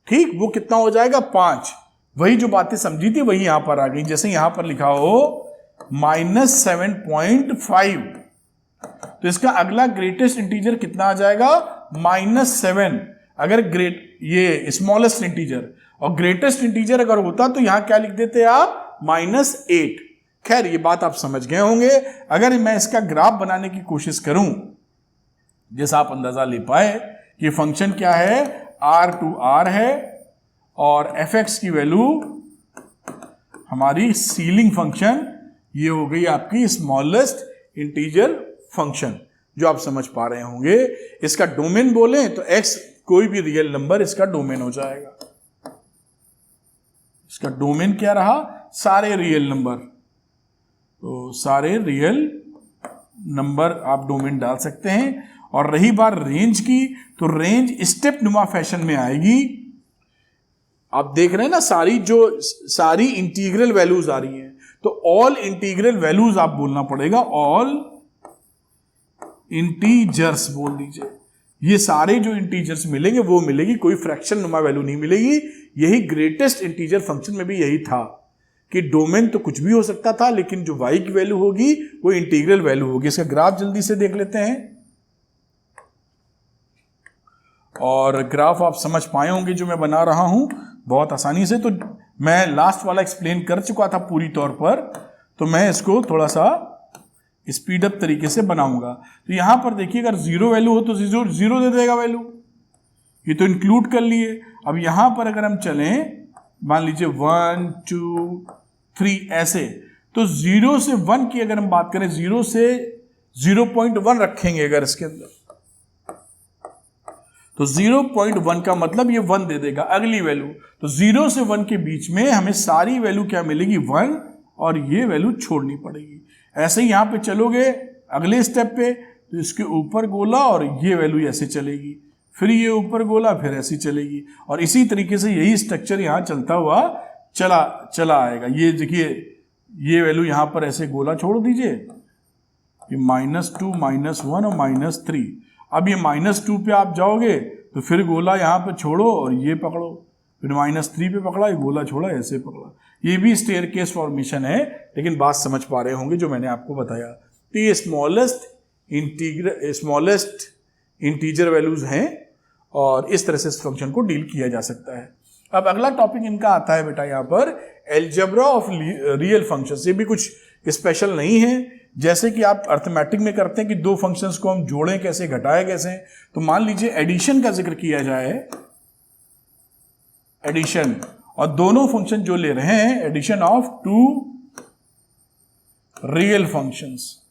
ठीक, वो कितना हो जाएगा, 5। वही जो बातें समझी थी वही यहां पर आ गई। जैसे यहां पर लिखा हो -7.5, तो इसका अगला ग्रेटेस्ट इंटीजर कितना आ जाएगा, -7। अगर ये स्मॉलेस्ट इंटीजर, और ग्रेटेस्ट इंटीजर अगर होता तो यहां क्या लिख देते आप, -8। खैर ये बात आप समझ गए होंगे। अगर मैं इसका ग्राफ बनाने की कोशिश करूं, जैसा आप अंदाजा ले पाए कि फंक्शन क्या है, R है, और fx की वैल्यू हमारी सीलिंग फंक्शन, ये हो गई आपकी स्मॉलेस्ट इंटीजर फंक्शन, जो आप समझ पा रहे होंगे। इसका डोमेन बोलें तो x कोई भी रियल नंबर इसका डोमेन हो जाएगा। इसका डोमेन क्या रहा, सारे रियल नंबर, तो सारे रियल नंबर आप डोमेन डाल सकते हैं। और रही बात रेंज की, तो रेंज स्टेप नुमा फैशन में आएगी। आप देख रहे हैं ना, सारी इंटीग्रल वैल्यूज आ रही हैं, तो ऑल इंटीग्रल वैल्यूज आप बोलना पड़ेगा, ऑल इंटीजर्स बोल दीजिए। ये सारे जो इंटीजर्स मिलेंगे वो मिलेगी, कोई फ्रैक्शन नुमा वैल्यू नहीं मिलेगी। यही ग्रेटेस्ट इंटीजर फंक्शन में भी यही था कि डोमेन तो कुछ भी हो सकता था, लेकिन जो y की वैल्यू होगी वो इंटीग्रल वैल्यू होगी। इसका ग्राफ जल्दी से देख लेते हैं, और ग्राफ आप समझ पाए होंगे जो मैं बना रहा हूं बहुत आसानी से। तो मैं लास्ट वाला एक्सप्लेन कर चुका था पूरी तौर पर, तो मैं इसको थोड़ा सा स्पीड अप तरीके से बनाऊंगा। तो यहां पर देखिए, अगर जीरो वैल्यू हो तो जीरो दे देगा वैल्यू, ये तो इंक्लूड कर लिए। अब यहां पर अगर हम चलें, मान लीजिए 1 2 3 ऐसे, तो 0 से 1 की अगर हम बात करें, 0 से 0.1 रखेंगे अगर इसके अंदर, तो 0.1 का मतलब ये 1 दे देगा अगली वैल्यू। तो 0 से 1 के बीच में हमें सारी वैल्यू क्या मिलेगी, 1, और ये वैल्यू छोड़नी पड़ेगी। ऐसे ही यहां पे चलोगे अगले स्टेप पे, तो इसके ऊपर गोला और ये वैल्यू ऐसे चलेगी, फिर ये ऊपर गोला, फिर ऐसी चलेगी, और इसी तरीके से यही स्ट्रक्चर यहां चलता हुआ चला आएगा। ये देखिए, ये वैल्यू यहां पर ऐसे गोला छोड़ दीजिए, ये -2 -1 और -3। अब ये -2 पे आप जाओगे तो फिर गोला यहां पर छोड़ो और ये पकड़ो, फिर -3 पे पकड़ा, ये गोला छोड़ा, ऐसे पकड़ा। ये भी स्टेयरकेस फॉर्मेशन है, लेकिन बात समझ पा रहे होंगे जो मैंने आपको बताया। तो ये स्मॉलेस्ट इंटीजर वैल्यूज हैं, और इस तरह से इस फंक्शन को डील किया जा सकता है। अब अगला टॉपिक इनका आता है बेटा यहाँ पर एल्जेब्रा ऑफ रियल फंक्शंस। ये भी कुछ स्पेशल नहीं है, जैसे कि आप अर्थमेटिक में करते हैं कि दो फंक्शंस को हम जोड़ें कैसे, घटाएं कैसे। तो मान लीजिए एडिशन का जिक्र किया जाए, एडिशन, और दोनों फंक्शन जो ले रहे हैं, addition of two real functions.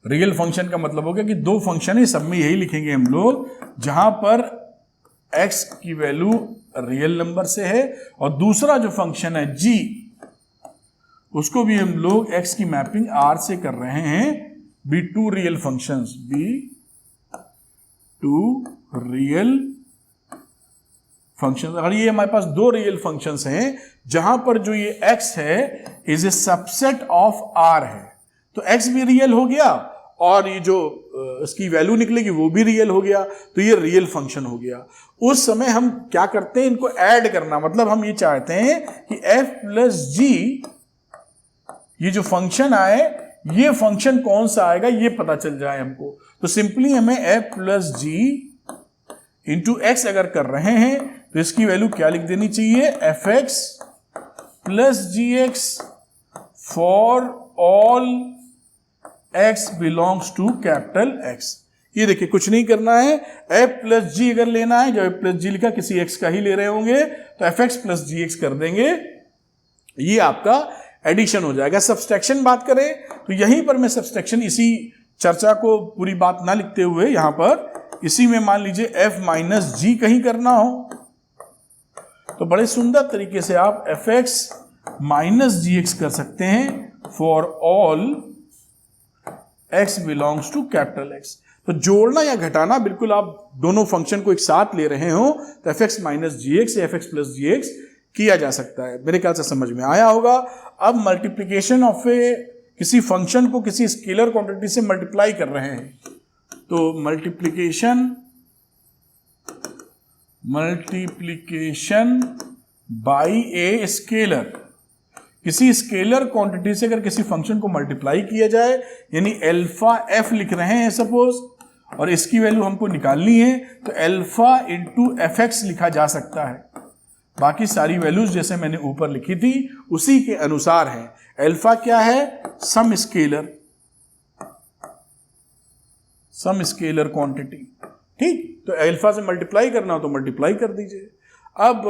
Real function का मतलब हो गया कि दो फंक्शन है, सब में यही लिखेंगे हम लोग, जहां पर x की वैल्यू रियल नंबर से है, और दूसरा जो फंक्शन है g, उसको भी हम लोग x की मैपिंग r से कर रहे हैं। Be two real functions, be two real functions. अगर ये हमारे पास दो रियल फंक्शंस हैं जहां पर जो ये x है is a subset of r है, तो x भी रियल हो गया और ये जो इसकी वैल्यू निकलेगी वो भी रियल हो गया, तो ये रियल फंक्शन हो गया। उस समय हम क्या करते हैं, इनको ऐड करना, मतलब हम ये चाहते हैं कि f प्लस जी, ये जो फंक्शन आए, ये फंक्शन कौन सा आएगा ये पता चल जाए हमको। तो सिंपली हमें f plus g into x अगर कर रहे हैं तो इसकी वैल्यू क्या लिख देनी चाहिए, f x plus g x for all x belongs to capital X। ये देखिए, कुछ नहीं करना है, f प्लस जी अगर लेना है, जब f प्लस जी लिखा किसी x का ही ले रहे होंगे तो F x plus g x कर देंगे, ये आपका एडिशन हो जाएगा। सब्सट्रैक्शन बात करें तो यहीं पर मैं सब्सट्रैक्शन, इसी चर्चा को पूरी बात ना लिखते हुए यहां पर इसी में मान लीजिए f माइनस जी कहीं करना हो तो बड़े सुंदर तरीके से आप f x minus g x कर सकते हैं for all x belongs to capital X। तो जोड़ना या घटाना, बिल्कुल आप दोनों फंक्शन को एक साथ ले रहे हो तो F x minus g x या F x plus g x किया जा सकता है। मेरे ख्याल से समझ में आया होगा। अब मल्टीप्लीकेशन ऑफ किसी फंक्शन को किसी स्केलर क्वांटिटी से मल्टीप्लाई कर रहे हैं, तो मल्टीप्लीकेशन बाय ए स्केलर, किसी स्केलर क्वांटिटी से अगर किसी फंक्शन को मल्टीप्लाई किया जाए, यानी अल्फा एफ लिख रहे हैं सपोज, और इसकी वैल्यू हमको निकालनी है, तो अल्फा इंटू एफ एक्स लिखा जा सकता है। बाकी सारी वैल्यूज जैसे मैंने ऊपर लिखी थी उसी के अनुसार है। अल्फा क्या है, सम स्केलर क्वांटिटी, ठीक। तो अल्फा से मल्टीप्लाई करना हो तो मल्टीप्लाई कर दीजिए। अब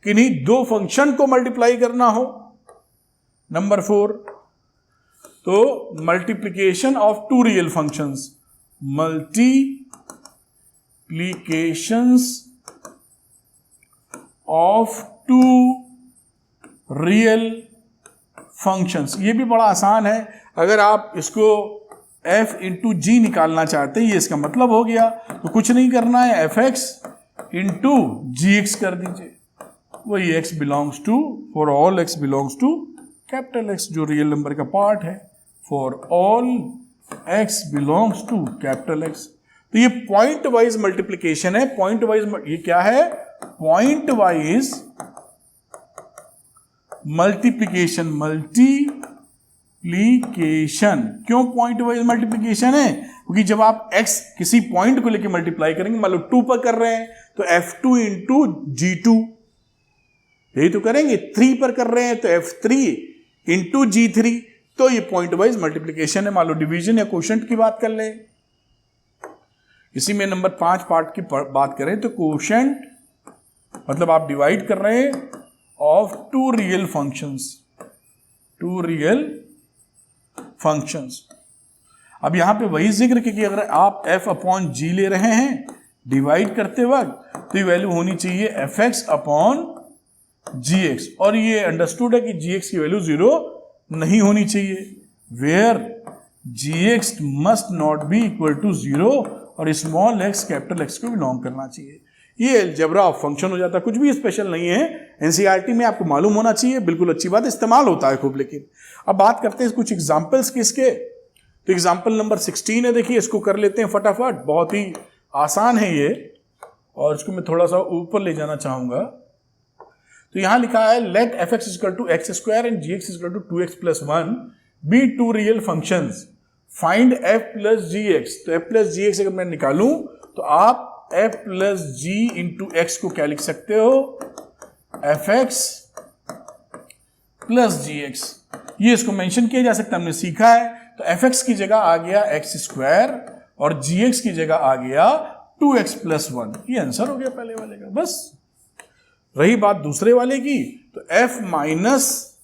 किन्हीं दो फंक्शन को मल्टीप्लाई करना हो, नंबर 4, तो multiplication of two real functions, multiplications of two real functions. ये भी बड़ा आसान है, अगर आप इसको f इंटू जी निकालना चाहते हैं, ये इसका मतलब हो गया, तो कुछ नहीं करना है, f x into g x कर दीजिए, वही x belongs to, for all x belongs to capital X, जो रियल नंबर का पार्ट है, for all x belongs to capital X। तो ये पॉइंट वाइज मल्टीप्लीकेशन है। पॉइंट वाइज ये क्या है? Pointwise multiplication. मल्टीप्लीकेशन क्यों पॉइंट वाइज मल्टीप्लीकेशन है? क्योंकि जब आप x किसी पॉइंट को लेकर मल्टीप्लाई करेंगे, मान लो 2 पर कर रहे हैं तो f2 इंटू G2, यही तो करेंगे। 3 पर कर रहे हैं तो f3 इंटू G3, तो ये पॉइंट वाइज मल्टीप्लीकेशन है। मान लो डिवीजन या कोशेंट की बात कर लें, इसी में नंबर 5 पार्ट की बात करें तो कोशेंट मतलब आप डिवाइड कर रहे हैं ऑफ टू रियल फंक्शंस। अब यहां पे वही जिक्र कि अगर आप f अपॉन जी ले रहे हैं डिवाइड करते वक्त, तो ये वैल्यू होनी चाहिए एफ एक्स अपॉन जी एक्स, और ये अंडरस्टूड है कि जी एक्स की वैल्यू 0 नहीं होनी चाहिए, where g x must not be equal to 0 और स्मॉल एक्स कैपिटल एक्स को बिलोंग करना चाहिए। ये अलजेब्रा ऑफ फंक्शन हो जाता है, कुछ भी स्पेशल नहीं है, एनसीईआरटी में आपको मालूम होना चाहिए, बिल्कुल अच्छी बात, इस्तेमाल होता है खूब। लेकिन अब बात करते हैं कुछ एग्जाम्पल्स की इसके। तो एग्जाम्पल नंबर 16 है, देखिए इसको कर लेते हैं फटाफट, बहुत ही आसान है ये, और इसको मैं थोड़ा सा ऊपर ले जाना चाहूंगा। तो यहां लिखा है let f x equal to x square and g x equal to 2x plus 1 be two real functions, find f plus g x. तो f प्लस जी एक्स अगर मैं निकालूं तो आप f plus g into x को क्या लिख सकते हो? F x plus g x. ये इसको मेंशन किया जा सकता है, हमने सीखा है। तो एफ एक्स की जगह आ गया एक्स स्क्वायर और जी एक्स की जगह आ गया 2x प्लस 1। ये आंसर हो गया पहले वाले का। बस रही बात दूसरे वाले की, तो f माइनस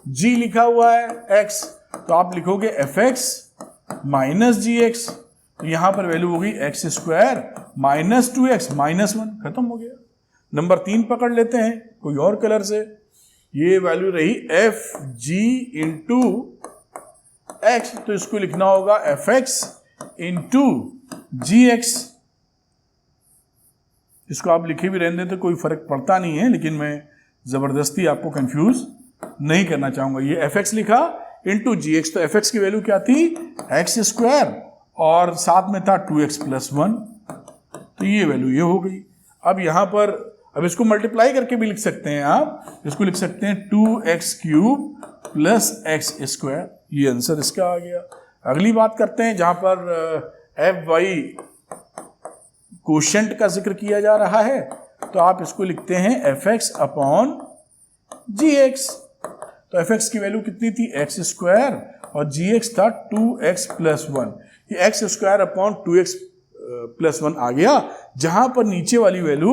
जी लिखा हुआ है x, तो आप लिखोगे F x minus g x, तो यहां पर वैल्यू होगी x square minus 2x minus 1, खत्म हो गया। नंबर 3 पकड़ लेते हैं कोई और कलर से, ये वैल्यू रही एफ जी इंटू एक्स, तो इसको लिखना होगा F x into g x. इसको आप लिखे भी रहने दें तो कोई फर्क पड़ता नहीं है, लेकिन मैं जबरदस्ती आपको कंफ्यूज नहीं करना चाहूंगा। ये एफ एक्स लिखा इंटू जी एक्स, तो एफ एक्स की वैल्यू क्या थी? एक्स स्क्वायर और साथ में था 2x प्लस 1, तो ये वैल्यू ये हो गई। अब यहां पर अब इसको मल्टीप्लाई करके भी लिख सकते हैं आप, इसको लिख सकते हैं 2x cube plus x square, ये आंसर इसका आ गया। अगली बात करते हैं जहां पर एफ वाई कोशेंट का जिक्र किया जा रहा है, तो आप इसको लिखते हैं एफ एक्स अपॉन जी एक्स। तो एफ एक्स की वैल्यू कितनी थी? एक्स स्क्वायर और जी एक्स था 2x प्लस 1, ये x square upon 2x plus 1 आ गया, जहां पर नीचे वाली वैल्यू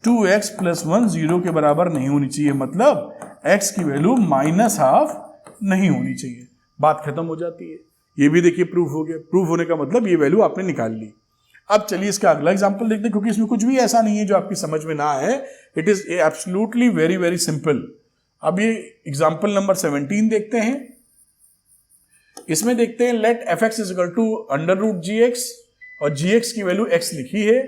2x प्लस 1 0 के बराबर नहीं होनी चाहिए, मतलब x की वैल्यू माइनस हाफ नहीं होनी चाहिए, बात खत्म हो जाती है। ये भी देखिए प्रूफ हो गया। प्रूफ होने का मतलब ये वैल्यू आपने निकाल ली। अब चलिए इसका अगला एग्जांपल देखते हैं, क्योंकि इसमें कुछ भी ऐसा नहीं है जो आपकी समझ में ना आए, it is absolutely very very simple. अब ये एग्जांपल नंबर 17 देखते हैं। इसमें देखते हैं let f x is equal to under root g x, और जी एक्स की वैल्यू x लिखी है,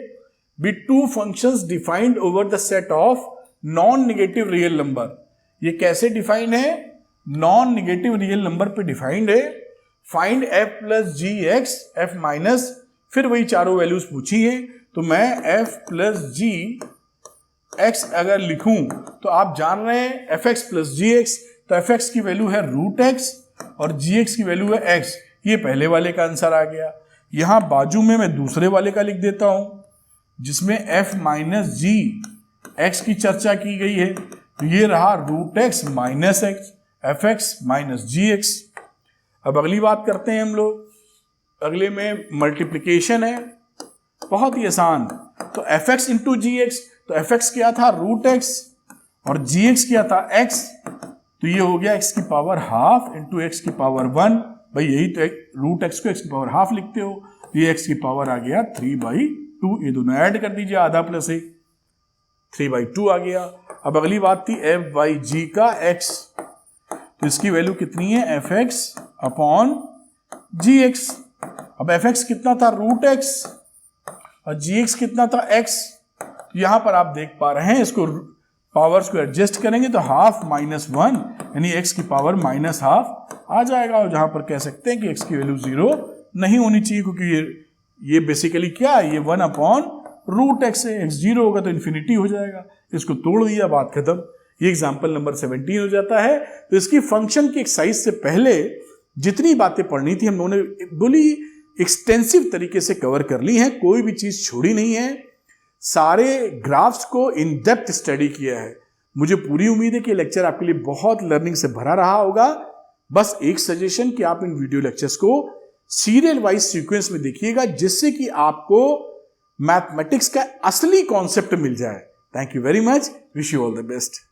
be two functions defined over the set of non negative real number. ये कैसे डिफाइंड है? नॉन नेगेटिव रियल नंबर पे डिफाइंड है। Find f plus g x, f minus, फिर वही चारों वैल्यूज पूछी है, तो मैं f प्लस जी एक्स अगर लिखूं तो आप जान रहे हैं F x plus g x, तो एफ एक्स की वैल्यू है रूट एक्स और जी एक्स की वैल्यू है x, ये पहले वाले का आंसर आ गया। यहां बाजू में मैं दूसरे वाले का लिख देता हूं जिसमें f माइनस जी एक्स की चर्चा की गई है, तो ये रहा root x minus x, f x minus g x. अब अगली बात करते हैं हम लोग, अगले में मल्टीप्लिकेशन है, बहुत ही आसान। तो F x into g x, तो एफ एक्स क्या था? रूट एक्स, और जी एक्स क्या था? एक्स, तो ये हो गया एक्स की पावर हाफ इंटू एक्स की पावर 1, भाई यही तो रूट एक्स को एक्स की पावर हाफ लिखते हो, ये एक्स की पावर आ गया 3/2, ये दोनों ऐड कर दीजिए, आधा प्लस 1, 3/2 आ गया। अब अगली बात थी एफ बाई जी का एक्स, तो इसकी वैल्यू कितनी है, एफ एक्स अपॉन जी एक्स। अब एफ एक्स कितना था, रूट एक्स, और जी एक्स कितना था, एक्स। यहां पर आप देख पा रहे हैं, इसको पावर्स को एडजस्ट करेंगे तो हाफ माइनस वन, यानी एक्स की पावर माइनस हाफ आ जाएगा। और जहां पर कह सकते हैं कि एक्स की वैल्यू 0 नहीं होनी चाहिए, क्योंकि ये बेसिकली क्या है, ये 1 अपॉन रूट एक्स है। एक्स 0 होगा तो इन्फिनिटी हो जाएगा। इसको तोड़ दिया, बात खत्म। ये एग्जाम्पल नंबर 17 हो जाता है। तो इसकी फंक्शन की एक्सरसाइज से पहले जितनी बातें पढ़नी थी हम लोगों ने बड़ी एक्सटेंसिव तरीके से कवर कर ली हैं, कोई भी चीज छोड़ी नहीं है। सारे ग्राफ्स को इन डेप्थ स्टडी किया है। मुझे पूरी उम्मीद है कि लेक्चर आपके लिए बहुत लर्निंग से भरा रहा होगा। बस एक सजेशन कि आप इन वीडियो लेक्चर्स को सीरियल वाइज सीक्वेंस में देखिएगा, जिससे कि आपको मैथमेटिक्स का असली कॉन्सेप्ट मिल जाए। Thank you very much, wish you all the best.